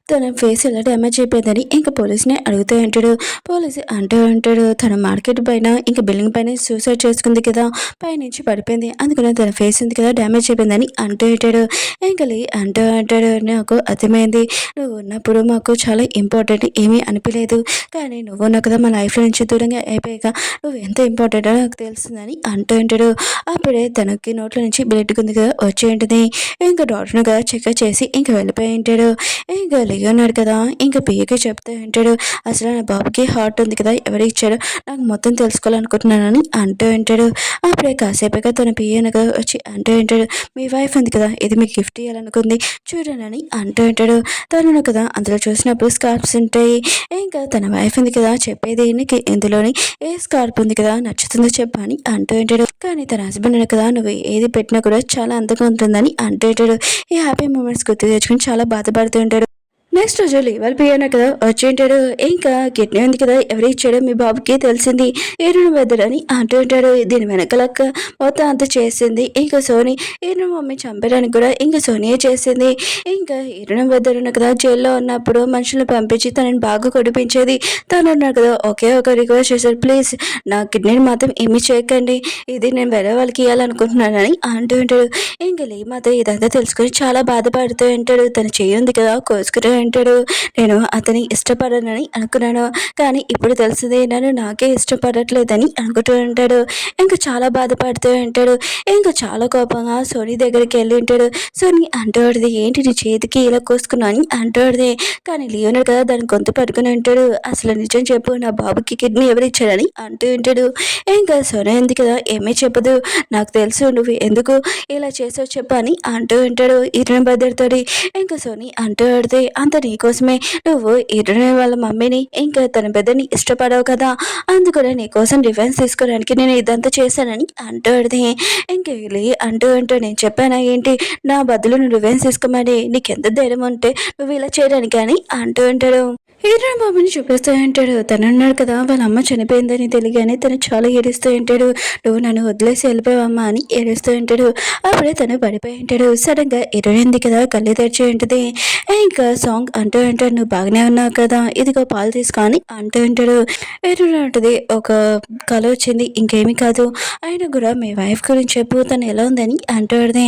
తన ఫేస్ ఎలా డ్యామేజ్ అయిపోయిందని ఇంకా పోలీస్ని అడుగుతూ ఉంటాడు పోలీసు అంటూ ఉంటాడు తన మార్కెట్ పైన ఇంకా బిల్డింగ్ పైన సూసైడ్ చేసుకుంది కదా పైనుంచి పడిపోయింది అందుకని తన ఫేస్ ఉంది కదా డ్యామేజ్ అయిపోయిందని అంటూ ఉంటాడు ఇంకా అంటూ ఉంటాడు నాకు అర్థమైంది నువ్వు ఉన్నప్పుడు మాకు చాలా ఇంపార్టెంట్ ఏమీ అనిపించలేదు కానీ నువ్వు ఉన్నావు కదా మా లైఫ్ నుంచి దూరంగా అయిపోయాక నువ్వు ఎంత ఇంపార్టెంటో నాకు తెలుస్తుందని అంటూ ఉంటాడు అప్పుడే తనకి నోట్ల నుంచి బ్లడ్ ఉంది కదా వచ్చి ఉంటుంది ఇంకా డాక్టర్ని కదా చెక్ చేసి ఇంకా వెళ్ళిపోయి ఉంటాడు ఇంకా ఉన్నాడు కదా ఇంకా పియ్యకి చెప్తూ ఉంటాడు అసలు నా బాబుకి హార్ట్ ఉంది కదా ఎవరు ఇచ్చాడో నాకు మొత్తం తెలుసుకోవాలనుకుంటున్నానని అంటూ ఉంటాడు అప్పుడే కాసేపుగా తన పియ్యను కదా వచ్చి అంటూ ఉంటాడు మీ వైఫ్ ఉంది కదా ఇది మీకు గిఫ్ట్ ఇవ్వాలనుకుంది చూడనని అంటూ ఉంటాడు తను కదా అందులో చూసినప్పుడు స్కార్ప్స్ ఉంటాయి ఇంకా తన వైఫ్ ఉంది కదా చెప్పేది నీకు ఇందులోని ఏ స్కార్ప్ ఉంది కదా నచ్చుతుందో చెప్పని అంటూ ఉంటాడు కానీ తన హస్బెండ్ కదా నువ్వు ఏది పెట్టినా కూడా చాలా అందంగా ఉంటుందని అంటూ ఉంటాడు ఈ హ్యాపీ మూమెంట్స్ గుర్తు తెచ్చుకుని చాలా బాధపడుతూ ఉంటాడు నెక్స్ట్ రోజు లీవర్ పియ్యను కదా వచ్చి ఉంటాడు ఇంకా కిడ్నీ ఉంది కదా ఎవరు ఇచ్చాడో మీ బాబుకి తెలిసింది ఏరును వెదరని అంటూ ఉంటాడు దీని వెనకలక్క మొత్తం అంతా చేసింది ఇంకా సోనీ ఏరును మమ్మీ చంపడానికి కూడా ఇంకా సోనియే చేసింది ఇంకా ఏరును వెదరును కదా జైల్లో ఉన్నప్పుడు మనుషులను పంపించి తనని బాగా కొడిపించేది తను ఉన్నాడు కదా ఒకే ఒక రిక్వెస్ట్ చేశాడు ప్లీజ్ నా కిడ్నీని మాత్రం ఏమీ చేయకండి ఇది నేను వేరే వాళ్ళకి ఇవ్వాలనుకుంటున్నానని అంటూ ఉంటాడు ఇంకా లీ మాత్రం ఇదంతా తెలుసుకొని చాలా బాధపడుతూ ఉంటాడు తను చేయింది కదా కోసుకుంటూ ఉంటాడు నేను అతని ఇష్టపడనని అనుకున్నాను కానీ ఇప్పుడు తెలిసింది నన్ను నాకే ఇష్టపడట్లేదని అనుకుంటూ ఉంటాడు ఇంకా చాలా బాధపడుతూ ఉంటాడు ఇంకా చాలా కోపంగా సోనీ దగ్గరికి వెళ్ళి ఉంటాడు సోనీ అంటూడిది ఏంటి నీ చేతికి ఇలా కోసుకున్నా అని అంటూడిది కానీ లియోనాడు కదా దాన్ని గొంతు పట్టుకుని ఉంటాడు అసలు నిజం చెప్పు నా బాబుకి కిడ్నీ ఎవరు ఇచ్చాడని అంటూ ఉంటాడు ఇంకా సోనీ ఉంది కదా ఏమీ చెప్పదు నాకు తెలుసు నువ్వు ఎందుకు ఇలా చేసావు చెప్పు అని అంటూ ఉంటాడు ఇరుని భద్రతోడి ఇంకా సోనీ అంటూ ఆడితే అంత నీకోసమే నువ్వు ఇరుని వాళ్ళ మమ్మీని ఇంకా తన పెద్దని ఇష్టపడవు కదా అందుకనే నీకోసం రివెన్స్ తీసుకోవడానికి నేను ఇదంతా చేశానని అంటూ ఆడితే ఇంకా వెళ్ళి అంటూ నేను చెప్పానా ఏంటి నా బదులు నువ్వు రివెన్స్ తీసుకోమని నీకెంత ధైర్యం ఉంటే నువ్వు ఇలా చేయడానికి అని అంటూ ఉంటాడు హీరో బాబుని చూపిస్తూ ఉంటాడు. తనున్నాడు కదా! వాళ్ళ అమ్మ చనిపోయిందని తెలియగానే తను చాలా ఏడుస్తూ ఉంటాడు. "నువ్వు నన్ను వదిలేసి వెళ్ళిపోయావమ్మా" అని ఏడుస్తూ ఉంటాడు. అప్పుడే తను పడిపోయి ఉంటాడు. సడన్‌గా హీరోయిన్‌ది కదా! కళ్ళు తెరిచి ఉంటది. ఇంకా సాంగ్ అంటూ ఉంటాడు. "నువ్వు బాగానే ఉన్నావు కదా! ఇదిగో పాలు తీసుకో" అని అంటూ ఉంటాడు. హీరోయిన్ అంటది, "ఒక కల వచ్చింది. ఇంకేమీ కాదు. అయినా కూడా మీ వైఫ్ గురించి చెప్పు. తను ఎలా ఉందని" అంటూ ఉంటది.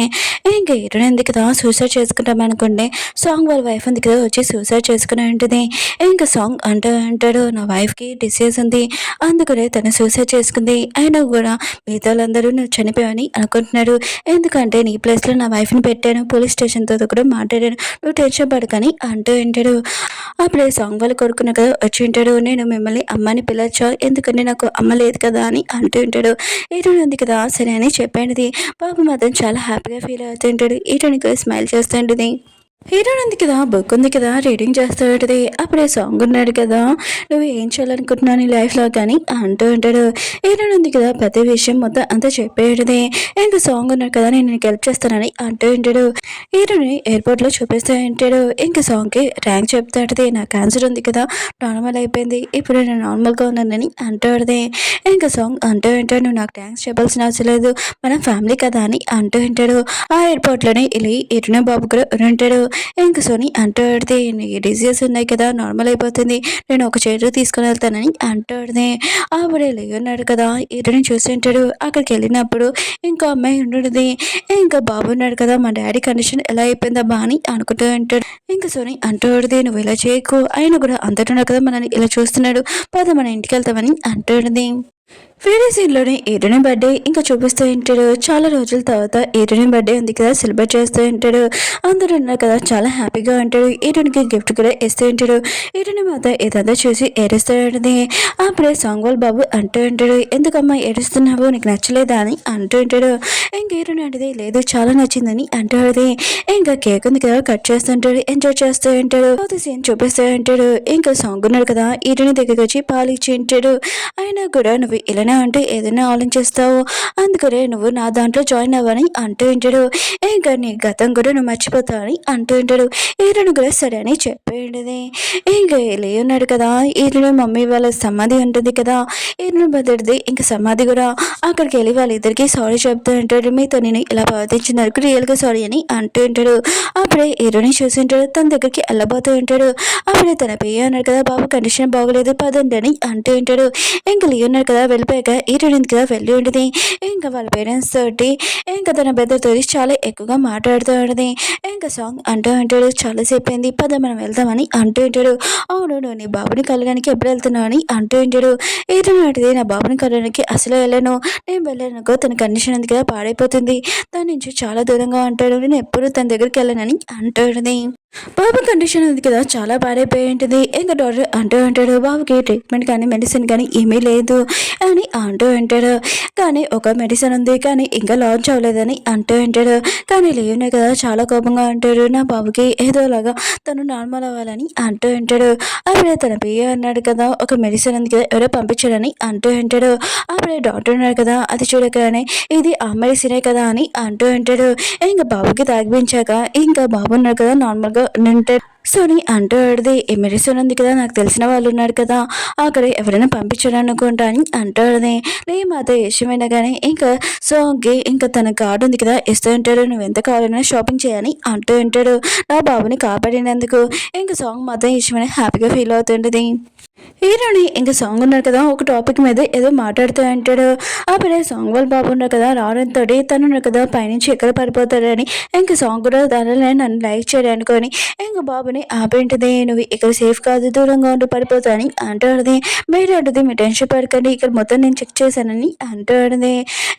ఇంక హీరోయిన్ ఉంది కదా! సూసైడ్ చేసుకుంటామనుకోండి. సాంగ్ వాళ్ళ వైఫ్ ఉంది కదా! వచ్చి సూసైడ్ చేసుకుని ఉంటది. ఇంక సాంగ్ అంటూ అంటాడు, "నా వైఫ్‌కి డిసీజ్ ఉంది. అందుకనే తను సూసైడ్ చేసుకుంది. అయినా గూడా మిగతా వాళ్ళందరూ నువ్వు చనిపోయావని అనుకుంటున్నారు. ఎందుకంటే నీ ప్లేస్‌లో నా వైఫ్‌ని పెట్టాను. పోలీస్ స్టేషన్‌తో కూడా మాట్లాడాను. నువ్వు టెన్షన్ పడకని" అంటూ ఉంటాడు. అప్పుడే సాంగ్ వాళ్ళ కొడుకున్న కదా వచ్చి ఉంటాడు. "నేను మిమ్మల్ని అమ్మ అని పిలవచ్చా? ఎందుకంటే నాకు అమ్మ లేదు కదా" అని అంటూ ఉంటాడు. హీరోయిన్ ఉంది కదా! సరే అని చెప్పేంటిది. పాపం మాత్రం చాలా హ్యాపీగా ఫీల్ అవుతూ ఉంటాడు. హీరోయిన్‌కి స్మైల్ చేస్తూ ఉంటది. హీరోయిన్ ఉంది కదా! బుక్ ఉంది కదా! రీడింగ్ చేస్తూ ఉంటది. అప్పుడే సాంగ్ ఉన్నాడు కదా! "నువ్వు ఏం చేయాలనుకుంటున్నావు నీ లైఫ్‌లో" కానీ అంటూ ఉంటాడు. హీరోయిన్ ఉంది కదా! ప్రతి విషయం మొత్తం అంతా చెప్పేయడది. ఇంక సాంగ్ ఉన్నాడు కదా! "నేను నీకు హెల్ప్ చేస్తానని" అంటూ ఉంటాడు. హీరోని ఎయిర్‌పోర్ట్‌లో చూపిస్తూ ఉంటాడు. ఇంక సాంగ్‌కి ర్యాంక్ చెప్తూ ఉంటది. "నాకు క్యాన్సర్ ఉంది కదా! నార్మల్ అయిపోయింది. ఇప్పుడు నేను నార్మల్‌గా ఉన్నానని" అంటూ ఉంటది. ఇంక సాంగ్ అంటూ ఉంటాడు. "నువ్వు నాకు థాంక్స్ చెప్పాల్సిన అవసరం లేదు. మనం ఫ్యామిలీ కదా!" అని అంటూ ఉంటాడు. ఆ ఎయిర్‌పోర్ట్‌లోనే ఎళ్లి హీరోయిన్ బాబు కూడా ఉంటాడు. ఇంక సోని అంటూ ఉంటది, "నీకు డిసీజెస్ ఉన్నాయి కదా! నార్మల్ అయిపోతుంది. నేను ఒక చైర్ తీసుకొని వెళ్తానని" అంటూ ఉంటది. అప్పుడే లియో ఉన్నాడు కదా! హీరోని చూస్తుంటాడు. అక్కడికెళ్ళినప్పుడు ఇంకో అమ్మాయి ఉండుంటది. ఇంకా బాబు ఉన్నాడు కదా! మా డ్యాడీ కండిషన్ ఎలా అయిపోయిందబ్బా అని అనుకుంటూ ఉంటాడు. ఇంక సోని అంటూ ఉంటది, "నువ్వు ఇలా చేయకు. ఆయన కూడా అంతటున్నాడు కదా! మనల్ని ఇలా చూస్తున్నాడు. పద మన ఇంటికెళ్తామని" అంటూ ఉంటది. వేరే సీన్‌లోనే ఏరోని బర్త్‌డే ఇంకా చూపిస్తూ ఉంటాడు. చాలా రోజుల తర్వాత ఏరోని బర్త్‌డే ఉంది కదా! సెలబ్రేట్ చేస్తూ ఉంటాడు. అందరూ ఉన్నారు కదా! చాలా హ్యాపీగా ఉంటాడు. ఏరోనికి గిఫ్ట్ కూడా ఇస్తూ ఉంటాడు. ఏరోని మాత్రం ఇదంతా చూసి ఏడుస్తూ ఉంటది. అప్పుడే సాంగ్ వాళ్ళ బాబు అంటూ ఉంటాడు, "ఎందుకమ్మా ఏడుస్తున్నావు? నీకు నచ్చలేదా?" అని అంటూ ఉంటాడు. ఇంక ఏరోని అంటది, "లేదు చాలా నచ్చిందని" అంటూ ఉంటది. ఇంకా కేక్ ఉంది కదా! కట్ చేస్తుంటాడు. ఎంజాయ్ చేస్తూ ఉంటాడు. తర్వాత సీన్ చూపిస్తూ ఉంటాడు. ఇంకా సాంగ్ ఉన్నాడు కదా! ఏరోని దగ్గరికి వచ్చి పాలు ఇచ్చి ఉంటాడు. అయినా కూడా "నువ్వు ఇలానే అంటే ఏదైనా ఆలోచిస్తావు. అందుకనే నువ్వు నా దాంట్లో జాయిన్ అవ్వని" అంటూ ఉంటాడు. ఇంకా నీ గతం కూడా నువ్వు మర్చిపోతావని అంటూ ఉంటాడు. హీరోయిన్ కూడా సరే అని చెప్పేయండిది. ఇంకా లే ఉన్నాడు కదా! హీరోయిన్ మమ్మీ వాళ్ళ సమాధి ఉంటుంది కదా! హీరోయిన్ బర్త్‌డేది ఇంక సమాధి కూడా అక్కడికెళ్ళి వాళ్ళిద్దరికీ సారీ చెప్తూ ఉంటాడు. "మీతో నేను ఇలా ప్రవర్తించినందుకు రియల్‌గా సారీ" అని అంటూ ఉంటాడు. అప్పుడే హీరోని చూసుంటాడు. తన దగ్గరికి వెళ్ళబోతూ ఉంటాడు. అప్పుడే తన పియ్య అన్నాడు కదా! "బాబు కండిషన్ బాగోలేదు పదండి" అని అంటూ ఉంటాడు. ఇంక లియో ఉన్నాడు కదా! వెళ్ళిపోయాక హీరోయిన్ కదా వెళ్ళి ఉంటది. ఇంక వాళ్ళ పేరెంట్స్ తోటి ఇంక తన బ్రదర్‌తోటి చాలా ఎక్కువగా మాట్లాడుతూ ఉంటది. ఇంక సాంగ్ అంటూ ఉంటాడు, "చాలా సేపయింది పద మనం వెళ్దామని" అంటూ ఉంటాడు. "అవును నువ్వు నీ బాబుని కలవడానికి ఎప్పుడు వెళ్తున్నావు" అని అంటూ ఉంటాడు. హీరోయిన్ అంటది, "నా బాబుని కలవడానికి అసలు వెళ్ళను. నేను వెళ్ళాననుకో తన కండిషన్ ఉంది కదా పాడైపోతుంది. దాని నుంచి చాలా దూరంగా ఉంటాడు. నేను ఎప్పుడు తన దగ్గరికి వెళ్ళనని" అంటూ ఉంటది. బాబు కండిషన్ ఉంది కదా! చాలా పాడైపోయి ఉంటది. ఇంక డాక్టర్ అంటూ ఉంటాడు, "బాబుకి ట్రీట్మెంట్ కానీ, మెడిసిన్ కానీ ఏమీ లేదు" అని అంటూ ఉంటాడు. కానీ ఒక మెడిసిన్ ఉంది కానీ ఇంకా లాంచ్ అవ్వలేదని అంటూ ఉంటాడు. కానీ లేనే కదా చాలా కోపంగా ఉంటాడు. "నా బాబుకి ఏదోలాగా తను నార్మల్ అవ్వాలని" అంటూ ఉంటాడు. అప్పుడే తన పిఏ అన్నాడు కదా! "ఒక మెడిసిన్ ఉంది కదా! ఎవరో పంపించారని" అంటూ ఉంటాడు. అప్పుడే డాక్టర్ ఉన్నాడు కదా! అది చూడగానే "ఇది ఆ మెడిసినే కదా!" అని అంటూ ఉంటాడు. ఇంక బాబుకి తాగిపించాక ఇంకా బాబు ఉన్నాడు కదా! నార్మల్‌గా ఉంటాడు. సోని అంటూ ఆడిది, "ఈ మెడిసిన్ ఉంది కదా! నాకు తెలిసిన వాళ్ళు ఉన్నారు కదా! అక్కడ ఎవరైనా పంపించారనుకుంటా" అని అంటూ ఆడిది. మాతో ఇష్టమైనా గానీ ఇంకా సోంకి ఇంకా తన కార్డ్ ఉంది కదా! ఇస్తూ ఉంటాడు. "నువ్వెంత కావాలన్నా షాపింగ్ చేయని" అంటూ ఉంటాడు. నా బాబుని కాపాడినందుకు ఇంక సాంగ్ మాత్రం ఇష్టమని హ్యాపీగా ఫీల్ అవుతుంటది. హీరోని ఇంక సాంగ్ ఉన్నారు కదా! ఒక టాపిక్ మీద ఏదో మాట్లాడుతూ ఉంటాడు. అప్పుడే సాంగ్ వాళ్ళ బాబు ఉన్నారు కదా! రావడంతోటి తను ఉన్నారు కదా! పైనుంచి ఎక్కడ పడిపోతాడని ఇంక సాంగ్ కూడా దానిలో నన్ను లైక్ చేయడానికని ఇంక బాబుని ఆపేంటిది. "నువ్వు ఇక్కడ సేఫ్ కాదు దూరంగా ఉండి పడిపోతావు" అని అంటాడుది. "మీరు అంటది మీరు టెన్షన్ పడకండి ఇక్కడ మొత్తం నేను చెక్ చేశానని" అంటాడుది.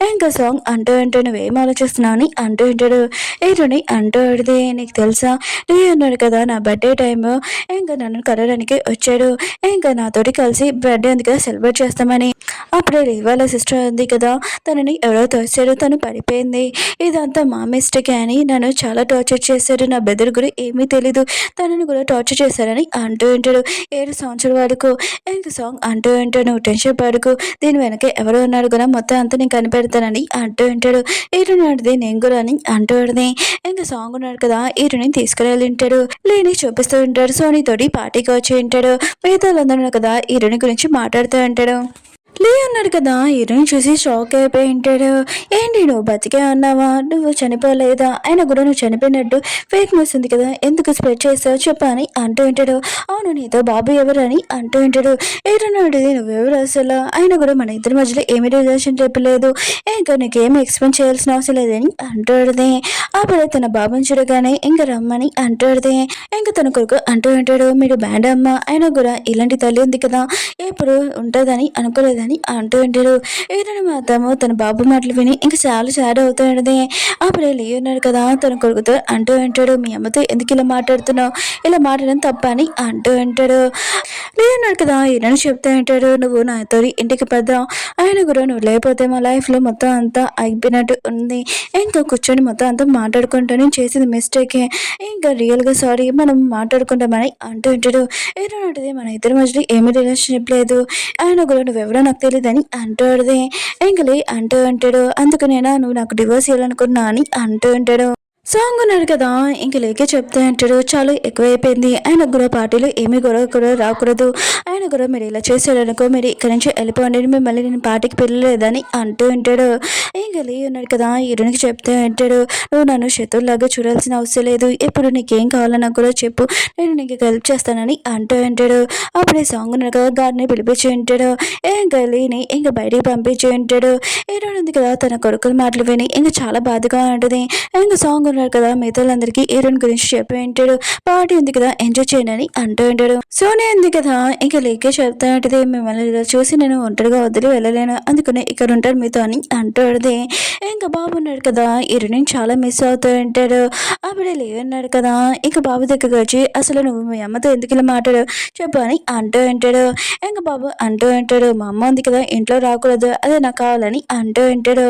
ఇంకా సాంగ్ అంటూ ఉంటే "నువ్వేం ఆలోచిస్తున్నావు" అని అంటూ ఉంటాడు. హీరోని అంటాడుది, "నీకు తెలుసా లియో ఉన్నాడు కదా! నా బర్త్‌డే టైము ఇంక నన్ను కలవడానికి వచ్చాడు. ఇంకా నాతోటి కలిసి బర్త్‌డే ఉంది కదా! సెలబ్రేట్ చేస్తామని. అప్పుడే వాళ్ళ సిస్టర్ ఉంది కదా! తనని ఎవరో తోసారు. తను పడిపోయింది. ఇదంతా మా మిస్టేకే అని నన్ను చాలా టార్చర్ చేశారు. నా బ్రదర్ కూడా ఏమీ తెలీదు. తనని కూడా టార్చర్ చేశారని అంటూ ఉంటాడు. 7 సంవత్సరాల వరకు ఇంక సాంగ్ అంటూ ఉంటాడు. నువ్వు టెన్షన్ పడకు, దీని వెనక ఎవరు ఉన్నారు కూడా మొత్తం అంతా నేను కనిపెడతానని అంటూ ఉంటాడు. ఈరునాడిది నేను కూడా అని అంటూ ఉంటుంది. ఇంకా సాంగ్ ఉన్నాడు కదా, ఈరుని తీసుకుని ఉంటాడు. లేని చూపిస్తూ ఉంటాడు. సోనీ తోటి పార్టీకి వచ్చి ఉంటాడు. మిగతా వాళ్ళందరూ కదా ఈరుని గురించి మాట్లాడుతూ ఉంటాడు. లే ఉన్నాడు కదా, హీరోయిన్ చూసి షాక్ అయిపోయి ఉంటాడు. ఏంటి నువ్వు బతికే అన్నావా, నువ్వు చనిపోలేదా, అయినా కూడా నువ్వు చనిపోయినట్టు ఫేక్ న్యూస్ ఉంది కదా, ఎందుకు స్ప్రెడ్ చేస్తావు చెప్పు అని అంటూ ఉంటాడు. అవును, నీతో బాబు ఎవరు అని అంటూ ఉంటాడు. ఏడున్నాడు, నువ్వెవరు అసలు, అయినా కూడా మన ఇద్దరి మధ్యలో ఏమి రిలేషన్ చెప్పలేదు, ఇంకా నీకేమి ఎక్స్ప్లెయిన్ చేయాల్సిన అవసరం లేదని అంటాడుది. అప్పుడే తన బాబుని చూడగానే ఇంకా రమ్మని అంటాడుది. ఇంకా తన కొడుకు అంటూ ఉంటాడు, మీరు బ్యాండ్ అమ్మ, అయినా కూడా ఇలాంటి తల్లి ఉంది కదా, ఎప్పుడు ఉంటుందని అనుకోలేదని అంటూ ఉంటాడు. ఈయన మాత్రము తన బాబు మాటలు విని ఇంకా చాలా సాడ్ అవుతూ ఉంటుంది. అప్పుడే లేయ్ ఉన్నాడు కదా, తన కొడుకుతో అంటూ ఉంటాడు, మీ అమ్మతో ఎందుకు ఇలా మాట్లాడుతున్నావు, ఇలా మాట్లాడడం తప్ప అని అంటూ ఉంటాడు. లేయ్ ఉన్నాడు కదా, ఈయన చెప్తూ ఉంటాడు, నువ్వు నాతో ఇంటికి పెద్ద, ఆయన కూడా నువ్వు లేకపోతే మా లైఫ్లో మొత్తం అంతా అయిపోయినట్టు ఉంది, ఇంకా కూర్చొని మొత్తం అంతా మాట్లాడుకుంటూ నేను చేసింది మిస్టేకే, ఇంకా రియల్గా సారీ, మనం మాట్లాడుకుంటామని అంటూ ఉంటాడు. ఏదోనంటది, మన ఇద్దరి మధ్యలో ఏమీ రిలేషన్షిప్ లేదు, ఆయన కూడా నువ్వెవరో నాకు తెలియదని అంటాడుది. ఎంకలి అంటూ అంటాడు, అందుకనేనా నువ్వు నాకు డివోర్స్ ఇవ్వాలనుకున్నా అని అంటూ ఉంటాడు. సాంగ్ ఉన్నాడు కదా, ఇంక లేకే చెప్తే అంటాడు, చాలా ఎక్కువైపోయింది, ఆయన కూడా పార్టీలో ఏమీ గొడవ కూడా రాకూడదు, ఆయన కూడా మీరు ఇలా చేశాడనుకో, మీరు ఇక్కడి నుంచి వెళ్ళిపోండి, మిమ్మల్ని నేను పార్టీకి పిల్లలేదని అంటూ ఉంటాడు. ఇంక లే ఉన్నాడు కదా, హీరోనికి చెప్తే అంటాడు, నువ్వు నన్ను శత్రువులాగా చూడాల్సిన అవసరం లేదు, ఎప్పుడు నీకేం కావాలన్నా కూడా చెప్పు, నేను నీకు హెల్ప్ చేస్తానని అంటూ ఉంటాడు. అప్పుడే సాంగ్ ఉన్నాడు కదా, గారిని పిలిపించి ఉంటాడు. ఇంకా లేని ఇంకా బయటికి పంపించి ఉంటాడు. హీరోయిన్ ఉంది కదా, తన కొడుకుల మాటలు విని ఇంకా చాలా బాధగా ఉంటుంది. ఇంకా సాంగ్ ఉన్నారు కదా, మిగతాలందరికీ హీరోయిన్ గురించి చెప్పి ఉంటాడు. పార్టీ ఉంది కదా, ఎంజాయ్ చేయండి అని అంటూ ఉంటాడు. సోనియా ఉంది కదా, ఇంకా లేకే చెప్తా ఉంటుంది, మిమ్మల్ని ఇలా చూసి నేను ఒంటరిగా వదిలి వెళ్ళలేను, అందుకనే ఇక్కడ ఉంటాను మీతో అని అంటాడుది. ఇంకా బాబు ఉన్నాడు కదా, హీరోయిన్ చాలా మిస్ అవుతూ ఉంటాడు. అప్పుడే లేవన్నాడు కదా, ఇంకా బాబు దగ్గరకు వచ్చి, అసలు నువ్వు మీ అమ్మతో ఎందుకు ఇలా మాట్లాడు చెప్పు అని అంటూ ఉంటాడు. ఇంకా బాబు అంటూ ఉంటాడు, మా అమ్మ ఉంది కదా, ఇంట్లో రాకూడదు, అదే నాకు కావాలని అంటూ ఉంటాడు.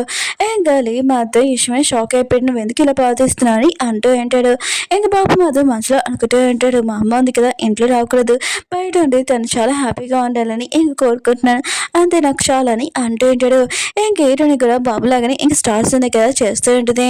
ఇంకా లే మాత్రం ఈ విషయమే షాక్ అయిపోయి, నువ్వు ఎందుకు ఇలా ప్రవర్తిస్తున్నావు అని అంటూ ఉంటాడు. ఇంకా బాబు మాత్రం మనసులో అనుకుంటూ ఉంటాడు, మా అమ్మ ఉంది కదా, ఇంట్లో రాకూడదు, బయట ఉండి తను చాలా హ్యాపీగా ఉండాలని ఇంక కోరుకుంటున్నాను, అంతే నాకు చాలని అంటూ ఉంటాడు. ఇంక హీరోని కూడా బాబులాగానే ఇంక స్టార్స్ ఉంది కదా చేస్తూ ఉంటుంది.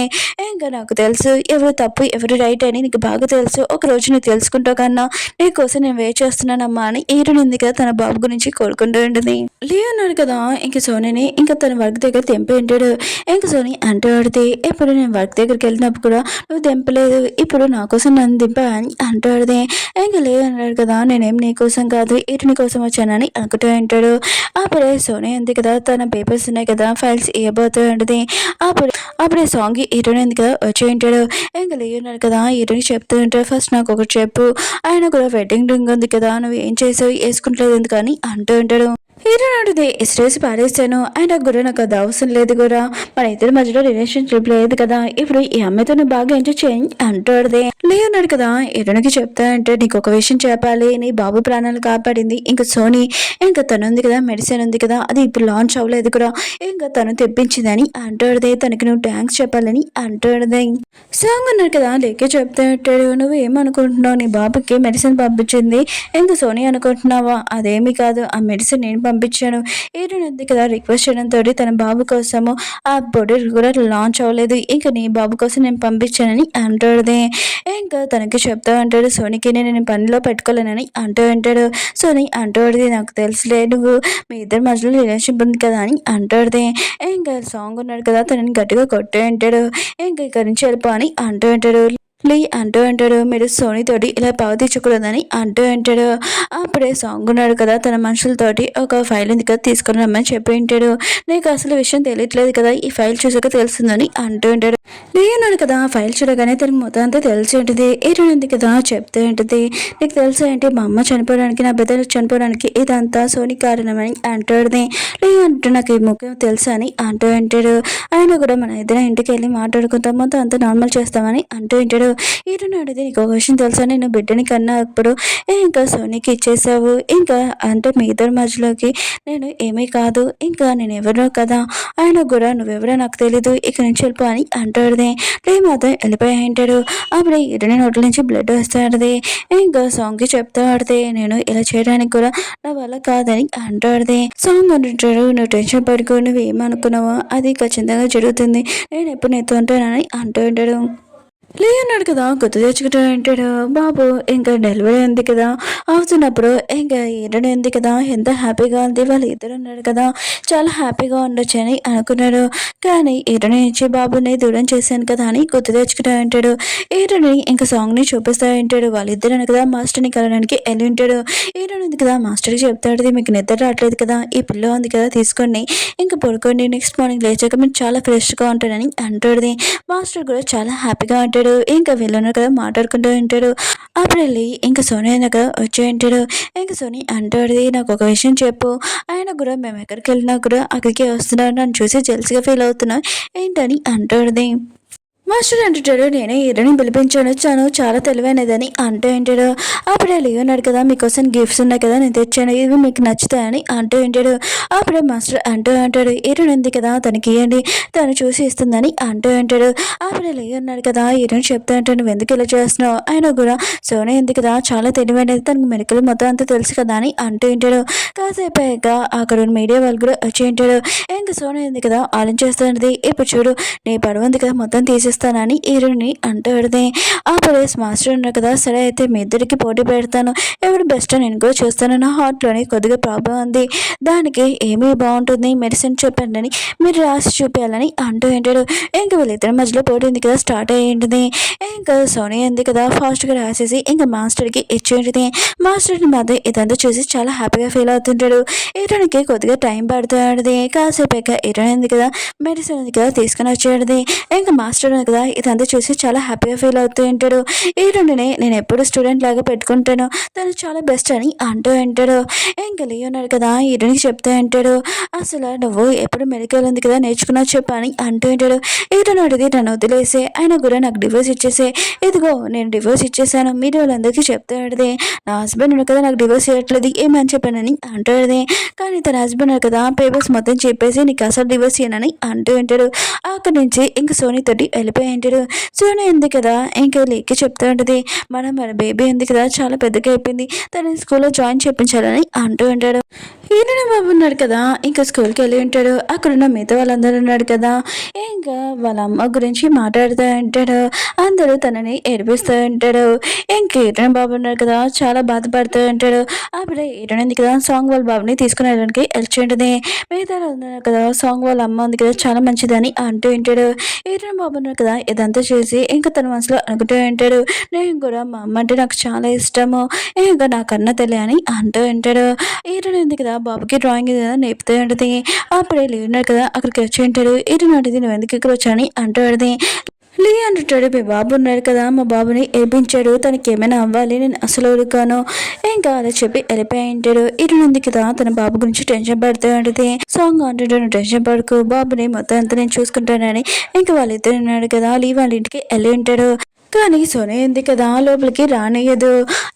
ఇంకా నాకు తెలుసు ఎవరు తప్పు ఎవరు రైట్ అని నీకు బాగా తెలుసు, ఒక రోజు నువ్వు తెలుసుకుంటావు కన్నా నీకోసం నేను వెయిట్ చేస్తున్నానమ్మా అని హీరోని ఉంది కదా తన బాబు గురించి కోరుకుంటూ ఉంటుంది. లీ అన్నాడు కదా, ఇంక సోనీని ఇంకా తన వర్క్ దగ్గర తెంపి ఉంటాడు. ఇంక సోనీ అంటూ ఆడితే, ఎప్పుడు నేను వర్క్ దగ్గరికి వెళ్ళినప్పుడు కూడా నువ్వు దింపలేదు, ఇప్పుడు నా కోసం నన్ను దింపా అని అంటూ ఆడితే, ఇంక లే అన్నాడు కదా, నేనేం నీ కోసం కాదు ఇటుని కోసం వచ్చానని అనుకుంటూ ఉంటాడు. అప్పుడే సోనీ ఉంది కదా, తన పేపర్స్ ఉన్నాయి కదా, ఫైల్స్ ఇవ్వబోతూ ఉంటుంది. అప్పుడే సాంగ్ హీరోని ఉంది కదా వచ్చి ఉంటాడు. ఇంకా లే ఉన్నాడు కదా, హీరోని చెప్తూ ఉంటాడు, ఫస్ట్ నాకు ఒకటి చెప్పు, ఆయన కూడా వెడ్డింగ్ రింగ్ ఉంది కదా, నువ్వు ఏం చేసావు వేసుకుంటలేదు ఎందుకని అంటూ ఉంటాడు. హీరో నాటిది ఇస్టేసి పారేస్తాను, ఆయన కూడా నాకు అది అవసరం లేదు కూడా, మన ఇద్దరి మధ్యలో రిలేషన్షిప్ లేదు కదా, ఇప్పుడు ఈ అమ్మాయితో నువ్వు బాగా ఎంజాయ్ చేయి అంటాడుదే. లేన్నాడు కదా, హీరోనికి చెప్తా అంటే, నీకు ఒక విషయం చెప్పాలి, నీ బాబు ప్రాణాలు కాపాడింది ఇంకా సోనీ, ఇంకా తను ఉంది కదా, మెడిసిన్ ఉంది కదా, అది ఇప్పుడు లాంచ్ అవ్వలేదు కూడా, ఇంకా తను తెప్పించిందని అంటాడుదే, తనకి నువ్వు థ్యాంక్స్ చెప్పాలని అంటాడుదే. సాంగ్ అన్నాడు కదా, లేకే చెప్తా ఉంటాడు, నువ్వు ఏమనుకుంటున్నావు, నీ బాబుకి మెడిసిన్ పంపించింది ఇంకా సోనీ అనుకుంటున్నావా, అదేమీ కాదు, ఆ మెడిసిన్ నేను పంపించాను, హీరోయిన్ ఉంది కదా రిక్వెస్ట్ చేయడంతో తన బాబు కోసము ఆ బొడి కూడా లాంచ్ అవ్వలేదు, ఇంకా నీ బాబు కోసం నేను పంపించానని అంటాడుదే. ఇంకా తనకి చెప్తా ఉంటాడు, సోనీకి నేను పనిలో పెట్టుకోలేనని అంటూ ఉంటాడు. సోనీ అంటాడుది, నాకు తెలుసులే, నువ్వు మీ ఇద్దరి మధ్యలో రిలేషన్షిప్ ఉంది కదా అని అంటాడుదే. ఇంకా సాంగ్ ఉన్నాడు కదా, తనని గట్టిగా కొట్టే ఉంటాడు. ఇంకా ఇక్కడి నుంచి వెళ్ళిపో అని అంటూ ఉంటాడు. లీ అంటూ అంటాడు, మీరు సోనీతోటి ఇలా ప్రవర్తించకూడదని అంటూ అంటాడు. అప్పుడే సాంగ్ ఉన్నాడు కదా, తన మనుషులతోటి ఒక ఫైల్ ఉంది కదా తీసుకుని రమ్మని చెప్పి ఉంటాడు. నీకు అసలు విషయం తెలియట్లేదు కదా, ఈ ఫైల్ చూసాక తెలుస్తుందని అంటూ ఉంటాడు. లీ ఉన్నాడు కదా, ఫైల్ చూడగానే తనకు మొత్తం అంతా తెలిసి ఉంటుంది. ఏరుంది కదా చెప్తూ ఉంటుంది, నీకు తెలుసా ఏంటి, మా అమ్మ చనిపోవడానికి నా బ్రదర్ చనిపోవడానికి ఇదంతా సోనీ కారణమని అంటాడుది. లీ అంటూ నాకు ఈ ముఖ్యం తెలుసా అని అంటూ అంటాడు. ఆయన కూడా మన ఇద్దరం ఇంటికి వెళ్ళి మాట్లాడుకుంటాం, మొత్తం అంతా నార్మల్ చేస్తామని అంటూ ఉంటాడు. హీరోని అడిగితే నీకు ఒక విషయం తెలుసా, నేను బిడ్డని కన్నా అప్పుడు ఇంకా సోనీకి ఇచ్చేసావు, ఇంకా అంటే మీ ఇద్దరి మధ్యలోకి నేను ఏమీ కాదు, ఇంకా నేను ఎవరో కదా, ఆయన కూడా నువ్వెవరో నాకు తెలీదు, ఇక నుంచి వెళ్ళిపో అని అంటాడుది. లే మాత్రం వెళ్ళిపోయి అంటాడు. అప్పుడు హీరోని నోట్ల నుంచి బ్లడ్ వస్తాడుది. ఇంకా సాంగ్కి చెప్తా ఆడితే నేను ఇలా చేయడానికి కూడా నా వల్ల కాదని అంటాడుది. సాంగ్ అంటుంటాడు, నువ్వు టెన్షన్ పడుకో, నువ్వు ఏమనుకున్నావో అది ఖచ్చితంగా జరుగుతుంది, నేను ఎప్పుడు నీతో ఉంటానని అంటూ ఉంటాడు. అన్నాడు కదా, గుర్తు తెచ్చుకుంటూ అంటాడు. బాబు ఇంకా డెలివరీ ఉంది కదా, అవుతున్నప్పుడు ఇంకా ఈడని ఉంది కదా, ఎంత హ్యాపీగా ఉంది, వాళ్ళు ఇద్దరు ఉన్నాడు కదా, చాలా హ్యాపీగా ఉండొచ్చు అని అనుకున్నాడు. కానీ ఈడని నుంచి బాబుని దూరం చేశాను కదా అని గుర్తు తెచ్చుకుంటూ ఉంటాడు. ఈడని ఇంకా సాంగ్ని చూపిస్తూ ఉంటాడు. వాళ్ళిద్దరు కదా మాస్టర్ని కలవడానికి వెళ్ళి ఉంటాడు. ఈడని ఉంది కదా, మాస్టర్కి చెప్తాడు, మీకు నిద్ర రావట్లేదు కదా, ఈ పిల్ల ఉంది కదా తీసుకోండి, ఇంకా పడుకోండి, నెక్స్ట్ మార్నింగ్ లేచాక మీరు చాలా ఫ్రెష్గా ఉంటాడని అంటాడుది. మాస్టర్ కూడా చాలా హ్యాపీగా ఉంటాడు. ఇంకా వీళ్ళను కదా మాట్లాడుకుంటూ ఉంటాడు. అప్పుడు వెళ్ళి ఇంకా సోనీ దగ్గర వచ్చి ఉంటాడు. ఇంకా సోనీ అంటాడు, నాకు ఒక విషయం చెప్పు, ఆయన కూడా మేము ఎక్కడికి వెళ్ళినా కూడా అక్కడికి వస్తున్నాడు, నన్ను చూసి జెల్స్గా ఫీల్ అవుతున్నా ఏంటని అంటాడుది. మాస్టర్ అంటుంటాడు, నేనే హీరోని పిలిపించాను, చాను చాలా తెలివైనదని అంటూ ఉంటాడు. అప్పుడే లియోనాడు కదా, మీకోసం గిఫ్ట్స్ ఉన్నాయి కదా, నేను తెచ్చాను, ఇవి మీకు నచ్చుతాయని అంటూ ఉంటాడు. అప్పుడే మాస్టర్ అంటూ ఉంటాడు, హీరోని ఉంది కదా తనకి ఇవ్వండి, తను చూసి ఇస్తుందని అంటూ ఉంటాడు. అప్పుడే లియోనాడు కదా, హీరోని చెప్తూ ఉంటాడు, నువ్వు ఎందుకు ఇలా చేస్తున్నావు, ఆయన కూడా సోనీ ఉంది కదా చాలా తెలివైనది, తనకు మెడికల్ మొత్తం అంతా తెలుసు కదా అని అంటూ ఉంటాడు. కాసేపు అయ్యాక అక్కడ మీడియా వాళ్ళు కూడా వచ్చి ఉంటాడు. ఇంకా సోనీ ఉంది కదా ఆలోచిస్తుంది, ఇప్పుడు చూడు నీ పడవ ఉంది కదా మొత్తం తీసేస్తానని హీరోని అంటాడుది. ఆ ప్లేస్ మాస్టర్ ఉన్నారు కదా, సరే అయితే మీ ఇద్దరికి పోటీ పెడతాను, ఎవరు బెస్ట్ నేను కూడా చూస్తాను, నా హార్ట్లోనే కొద్దిగా ప్రాబ్లం ఉంది, దానికి ఏమీ బాగుంటుంది మెడిసిన్ చెప్పండి అని మీరు రాసి చూపించాలని అంటూ ఉంటాడు. ఇంకా వీళ్ళిద్దరి మధ్యలో పోటీ ఉంది కదా స్టార్ట్ అయ్యింది. ఇంకా సోనీ ఉంది కదా ఫాస్ట్గా రాసేసి ఇంకా మాస్టర్కి ఇచ్చేది. మాస్టర్ని మాత్రం ఇదంతా చూసి చాలా హ్యాపీగా ఫీల్ అవుతుంటాడు. హీరోనికి కొద్దిగా టైం పడుతుంది. కాసేపు హీరోయిన్ ఉంది కదా మెడిసిన్ ఉంది కదా తీసుకుని వచ్చేది. ఇంకా మాస్టర్ ఉంది కదా ఇదంతా చూసి చాలా హ్యాపీగా ఫీల్ అవుతూ ఉంటాడు. హీరోయిన్ని నేను ఎప్పుడు స్టూడెంట్ లాగా పెట్టుకుంటాను, తను చాలా బెస్ట్ అని అంటూ ఉంటాడు. ఇంకా లియోనాడు కదా హీరోయిన్కి చెప్తూ ఉంటాడు, అసలు నువ్వు ఎప్పుడు మెడికల్ ఉంది కదా నేర్చుకున్నావు చెప్పు అని అంటూ ఉంటాడు. హీరోనాడిది నన్ను వదిలేసే, ఆయన కూడా నాకు డివోర్స్ ఇచ్చేసే, ఇదిగో నేను డివోర్స్ ఇచ్చేసాను, మీరు వాళ్ళందరికీ చెప్తాడు, నా హస్బెండ్ ఉన్న కదా నాకు డివోర్స్ ఇవ్వట్లేదు ఏమని చెప్పానని అంటాడు. కానీ తన హస్బెండ్ కదా పేపర్స్ మొత్తం చెప్పేసి నీకు అసలు డివోర్స్ ఇయ్యనని అంటూ ఉంటాడు. అక్కడి నుంచి ఇంక సోనీ తోటి వెళ్ళిపోయి ఉంటాడు. సోనీ ఉంది కదా ఇంకా లేకి చెప్తూ ఉంటుంది, మన బేబీ ఉంది కదా చాలా పెద్దగా అయిపోయింది, తన స్కూల్లో జాయిన్ చేయించాలని అంటూ ఉంటాడు. ఈయన బాబు ఉన్నాడు కదా ఇంకా స్కూల్కి వెళ్ళి ఉంటాడు. అక్కడున్న మిగతా వాళ్ళందరూ ఉన్నాడు కదా, ఇంకా వాళ్ళ అమ్మ గురించి మాట్లాడుతూ ఉంటాడు. అందరూ తనని ఏడిపిస్తూ ఉంటాడు. ఇంకా ఈయన బాబు ఉన్నాడు కదా చాలా బాధపడుతూ ఉంటాడు. అప్పుడే ఈయన ఉంది కదా సాంగ్ వాళ్ళ బాబుని తీసుకుని వెళ్ళడానికి వెళ్ళి ఉంటుంది. మిగతా ఉన్నారు కదా సాంగ్ వాళ్ళ అమ్మ ఉంది కదా చాలా మంచిదని అంటూ ఉంటాడు. ఈయన బాబు ఉన్నాడు కదా ఇదంతా చేసి ఇంకా తన మనసులో అనుకుంటూ ఉంటాడు, నేను కూడా మా అమ్మ అంటే నాకు చాలా ఇష్టము, ఇంకా నాకన్నా తెలియని అంటూ ఉంటాడు. ఈయన ఉంది కదా బాబుకి డ్రాయింగ్ ఏదైనా నేర్పుతూ ఉంటుంది. అప్పుడే లేవున్నాడు కదా అక్కడికి వచ్చి ఉంటాడు. ఈయన అడిగి నువ్వు ఎందుకు ఇక్కడ వచ్చాని అంటాడుది. లీ అంటాడు, మీ బాబు ఉన్నాడు కదా మా బాబుని ఏపించాడు, తనకి ఏమైనా అవ్వాలి నేను అసలు ఊరుకాను, ఇంకా అలా చెప్పి వెళ్ళిపోయి ఉంటాడు. ఇటు ఉంది కదా తన బాబు గురించి టెన్షన్ పడుతూ ఉంటుంది. సాంగ్ అంటాడు, నువ్వు టెన్షన్ పడుకో బాబుని మొత్తం అంతా నేను చూసుకుంటానని. ఇంకా వాళ్ళిద్దరు ఉన్నాడు కదా లీ వాళ్ళ ఇంటికి వెళ్ళి ఉంటాడు. కానీ సోనీ ఉంది కదా లోపలికి రానియదు.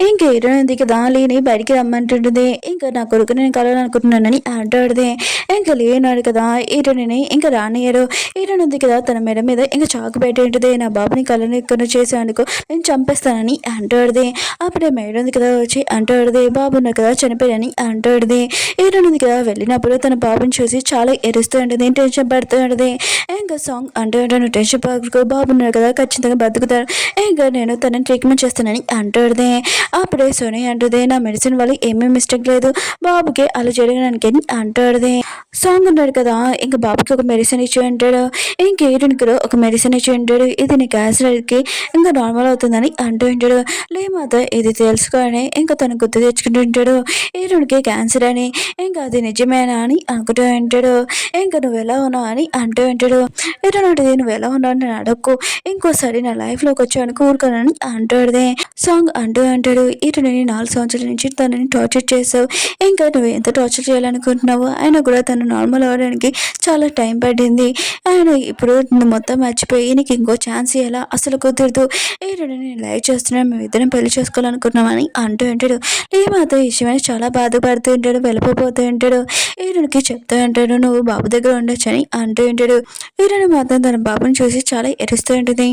ఇంకా హీరో ఉంది కదా లీని బయటికి రమ్మంటుంటుంది. ఇంకా నా కొడుకు నేను కలవాలనుకుంటున్నానని అంటాడుది. ఇంకా లేనాడు కదా హీరోని ఇంకా రానియరు. హీరోయిన్ ఉంది కదా తన మెడ మీద ఇంకా చాకు పెట్టి ఉంటుంది, నా బాబుని కళ్ళని ఇక్కడ చేసేందుకు నేను చంపేస్తానని అంటాడుది. అప్పుడే మేడం ఉంది కదా వచ్చి అంటాడుది, బాబు ఉన్నారు కదా చనిపోయాని అంటాడుది. హీరోయిన్ ఉంది కదా వెళ్ళినప్పుడు తన బాబుని చూసి చాలా ఎరుస్తూ ఉంటుంది, టెన్షన్ పడుతూ ఉంటుంది. ఇంకా సాంగ్ అంటూ ఉంటాను, టెన్షన్ పడుకో బాబు ఉన్నారు కదా ఖచ్చితంగా బతుకుతారు, ఇంకా నేను తనని ట్రీట్మెంట్ చేస్తానని అంటాడుదే. అప్పుడే సోనీ అంటుంది, నా మెడిసిన్ వల్ల ఏమీ మిస్టేక్ లేదు, బాబుకి అలా జరగడానికి అంటాడుదే. సాంగ్ ఉన్నాడు కదా ఇంకా బాబుకి ఒక మెడిసిన్ ఇచ్చి ఉంటాడు. ఇంక హీరోయిన్కి కూడా ఒక మెడిసిన్ ఇచ్చి ఉంటాడు, ఇది నీ క్యాన్సర్కి ఇంకా నార్మల్ అవుతుందని అంటూ ఉంటాడు. లేమాత ఇది తెలుసుకొని ఇంకా తను గుర్తు తెచ్చుకుంటూ ఉంటాడు, హీరోయిన్కి క్యాన్సర్ అని, ఇంకా అది నిజమేనా అని అనుకుంటూ ఉంటాడు. ఇంకా నువ్వు ఎలా ఉన్నావు అని అంటూ ఉంటాడు. హీరోయిన్ నువ్వు ఎలా ఉన్నావు అని నేను అడగకు, ఇంకోసారి నా లైఫ్లోకి వచ్చి వచ్చాను ఊరుకోనని అంటాడుదే. సాంగ్ అంటాడు ఇటు నేను 4 సంవత్సరాల నుంచి తనని టార్చర్ చేసావు. ఇంకా నువ్వు ఎంత టార్చర్ చేయాలనుకుంటున్నావు? అయినా కూడా తను నార్మల్ అవ్వడానికి చాలా టైం పట్టింది. ఆయన ఇప్పుడు నువ్వు మొత్తం మర్చిపోయి నీకు ఇంకో ఛాన్స్ ఇయ్యాలా? అసలు కుదరదు. నేను లైవ్ చేస్తున్నాను. మేమిద్దరం పెళ్లి చేసుకోవాలనుకుంటున్నామని అంటూ ఉంటాడు. మాత్రం ఈ విషయమని చాలా బాధపడుతూ ఉంటాడు. వెళ్ళిపోతూ ఉంటాడు. ఈరునికి చెప్తూ ఉంటాడు నువ్వు బాబు దగ్గర ఉండొచ్చని అంటూ ఉంటాడు. ఈరుని మాత్రం తన బాబుని చూసి చాలా ఎరుస్తూ ఉంటుంది.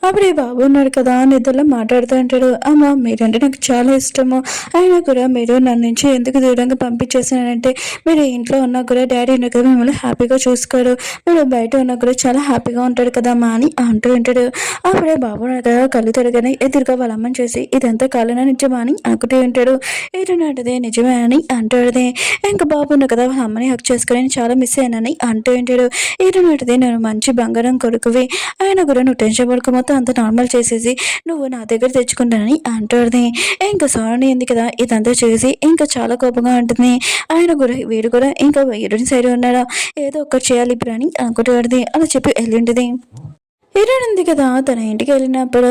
అప్పుడు ఈ బాబు ఉన్నాడు కదా నిద్రలో మాట్లాడుతూ ఉంటాడు. అమ్మ మీరంటే నాకు చాలా ఇష్టము. అయినా కూడా మీరు నన్ను నుంచి ఎందుకు దూరంగా పంపించేసానంటే మీరు ఇంట్లో ఉన్నా కూడా డాడీ ఉన్నా కదా మిమ్మల్ని హ్యాపీగా చూసుకోడు. మీరు బయట ఉన్నా కూడా చాలా హ్యాపీగా ఉంటాడు కదా అమ్మా అని అంటూ ఉంటాడు. అప్పుడే బాబు ఉన్నాడు కదా కళ్ళు తిరగని ఎదురుగా వాళ్ళ అమ్మని చూసి ఇదంతా కాలనా నిజమా అని అనుకుంటూ ఉంటాడు. ఏంటంటే నిజమే అని అంటాడుదే. ఇంకా బాబు ఉన్నా కదా వాళ్ళ అమ్మని హక్ చేసుకుని నేను చాలా మిస్ అయ్యానని అంటూ ఉంటాడు. ఏంటంటే నేను మంచి బంగారం కొడుకువి. అయినా కూడా నువ్వు టెన్షన్ పడుకో మొత్తం అంత నార్మల్ చేసేసి నువ్వు నా దగ్గర తెచ్చుకుంటానని అంటాడుది. ఇంకా సోని ఉంది కదా ఇదంతా చేసి ఇంకా చాలా కోపంగా ఉంటుంది. ఆయన కూడా వీడు కూడా ఇంకా వీరుని సైడ్ ఉన్నాడా ఏదో ఒక్కటి చేయాలి ఇప్పుడు అని అనుకుంటాడుది. అలా చెప్పి వెళ్ళింటిది. హీరోయిన్ ఉంది కదా తన ఇంటికి వెళ్ళినప్పుడు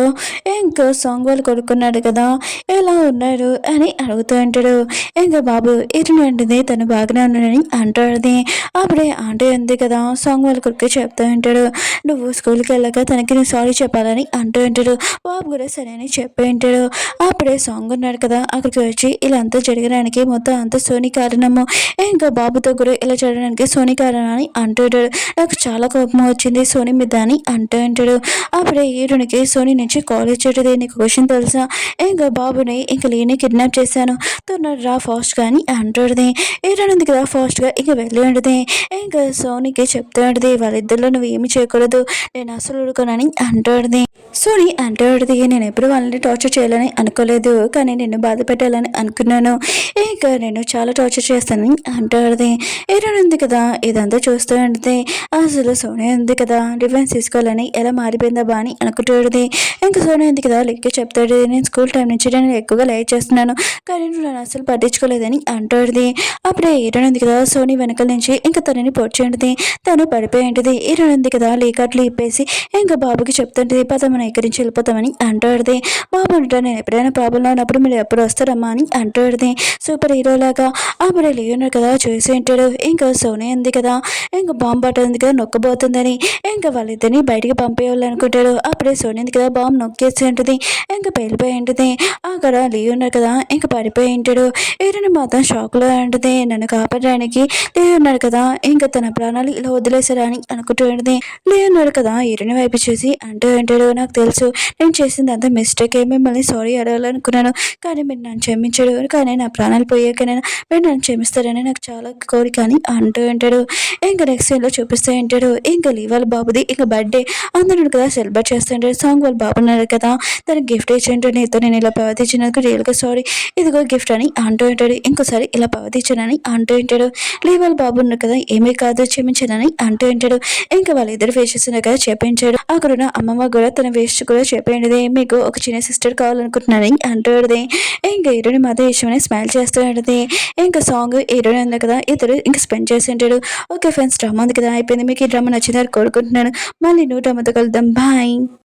ఇంకా సాంగ్ వాళ్ళు కొడుకున్నాడు కదా ఎలా ఉన్నాడు అని అడుగుతూ ఉంటాడు. ఇంకా బాబు హీరోయిన్ అంటుంది తను బాగానే ఉన్నాడని అంటాడుది. అప్పుడే ఆంటీ ఉంది కదా సాంగ్ వాళ్ళ కొడుకు చెప్తూ ఉంటాడు నువ్వు స్కూల్కి వెళ్ళాక తనకి నేను సారీ చెప్పాలని అంటూ ఉంటాడు. బాబు కూడా సరే అని చెప్పి ఉంటాడు. అప్పుడే సాంగ్ ఉన్నాడు కదా అక్కడికి వచ్చి ఇలా అంతా జరగడానికి మొత్తం అంతా సోనీ కారణము. ఇంకా బాబుతో కూడా ఇలా జరగడానికి సోనీ కారణం అని అంటుంటాడు. నాకు చాలా కోపం వచ్చింది సోనీ మీద అని అంటూ ఉంటాడు. అప్పుడే హీరోనికి సోనీ నుంచి కాల్ ఇచ్చేటది నీకు క్వశ్చన్ తెలుసా? ఇంకా బాబుని ఇంకా లేని కిడ్నాప్ చేశాను తొందర రా ఫాస్ట్ గా అని అంటాడుది. హీరోయిన్ ఉంది కదా ఫాస్ట్ గా ఇంకా వెళ్ళి ఉండదు. ఇంకా సోనీకి చెప్తూ ఉంటుంది వాళ్ళిద్దరిలో నువ్వు ఏమి చేయకూడదు నేను అసలు ఊరుకోనని అంటాడుది. సోనీ అంటాడుది నేను ఎప్పుడు వాళ్ళని టార్చర్ చేయాలని అనుకోలేదు కానీ నిన్ను బాధ పెట్టాలని అనుకున్నాను. ఇంకా నేను చాలా టార్చర్ చేస్తానని అంటాడుది. హీరోయిన్ ఉంది కదా ఇదంతా చూస్తూ ఉంటుంది. అసలు సోనియా ఉంది కదా డిఫెన్స్ తీసుకోవాలని ఎలా మారిపోయిందా బా అని అనుకుంటాడుది. ఇంకా సోనియా ఉంది కదా లెక్క చెప్తాడు నేను స్కూల్ టైం నుంచి నేను ఎక్కువగా లైక్ చేస్తున్నాను కానీ నువ్వు నన్ను అసలు పట్టించుకోలేదని అంటాడుది. అప్పుడే హీరోయిన్ ఉంది కదా సోనీ వెనకాల నుంచి ఇంకా తనని పొడిచేంటిది. తను పడిపోయి ఉంటుంది. హీరోయిన్ ఉంది కదా లీకట్లు ఇప్పేసి ఇంకా బాబుకి చెప్తుంటుంది పద మనం ఇక్కడి నుంచి వెళ్ళిపోతామని అంటాడుది. బాబు అంటాడు నేను ఎప్పుడైనా ప్రాబ్లంలో ఉన్నప్పుడు మీరు ఎప్పుడు వస్తారమ్మా అని అంటాడుది. సూపర్ హీరో లాగా. అప్పుడే లియోనర్ కదా చూసి ఉంటాడు. ఇంకా సోనియా ఉంది కదా ఇంకా బాంబు పట్టింది కదా నొక్కబోతుందని ఇంకా వాళ్ళిద్దరిని బయటికి పంపేయాలనుకుంటాడు. అప్పుడే సోనియా ఉంది కదా బాంబు నొక్కేసి ఉంటుంది. ఇంకా పేలిపోయి ఉంటుంది. అక్కడ లియోనర్ కదా ఇంకా పడిపోయి ఉంటాడు. హీరోని మాత్రం షాక్లో ఉంటుంది నన్ను కాపాడడానికి లియోనర్ కదా ఇంకా తన ప్రాణాలు ఇలా వదిలేసారా అని అనుకుంటూ ఉంటుంది. లియోనర్ కదా హీరోని వైపు చూసి అంటూ ఉంటాడు నాకు తెలుసు నేను చేసింది అంత మిస్టేక్ మిమ్మల్ని సారీ అడగాలనుకున్నాను కానీ మీరు నన్ను క్షమించాడు కానీ నా ప్రాణాలు పోయాకనైనా మీరు నన్ను క్షమిస్తారని నాకు చాలా కోరిక అని అంటూ ఉంటాడు. ఇంకా నెక్స్ట్ లో చూపిస్తూ ఉంటాడు ఇంకా వాళ్ళ బాబుది ఇంకా బర్త్డే అందరూ కదా సెలబ్రేట్ చేస్తుంటాడు. సాంగ్ వాళ్ళ బాబు ఉన్నారు కదా తనకి గిఫ్ట్ ఇచ్చింటాడు నీతో నేను ఇలా ప్రవర్తించినందుకు రియల్గా సారీ ఇదిగో గిఫ్ట్ అని అంటూ ఉంటాడు. ఇంకోసారి ఇలా ప్రవర్తించానని అంటూ ఉంటాడు. వాళ్ళ బాబు ఉన్నారు కదా ఏమీ కాదు క్షమించానని అంటూ ఉంటాడు. ఇంకా వాళ్ళిద్దరు ఫేసెస్ ఉన్నాయి కదా చెప్పించాడు. అక్కడున్న అమ్మమ్మ కూడా తన వేస్ట్ కూడా చెప్పేది మీకు ఒక చిన్న సిస్టర్ కావాలనుకుంటున్నానని అంటూ ఉంటుంది. ఇంకా హీరోని మాత్రం ఇష్టమని స్మైల్ చేస్తూ ఉంటుంది. ఇంకా సాంగ్ హీరోని ఉంది కదా ఇద్దరు ఇంకా స్పెండ్ చేసి ఉంటాడు. ఓకే ఫ్రెండ్స్ డ్రామా ఉంది కదా అయిపోయింది. మీకు ఈ డ్రామా నచ్చిందని కోరుకుంటున్నాను. మళ్ళీ న్యూ డ్రామాతో కలుద్దాం. బాయ్.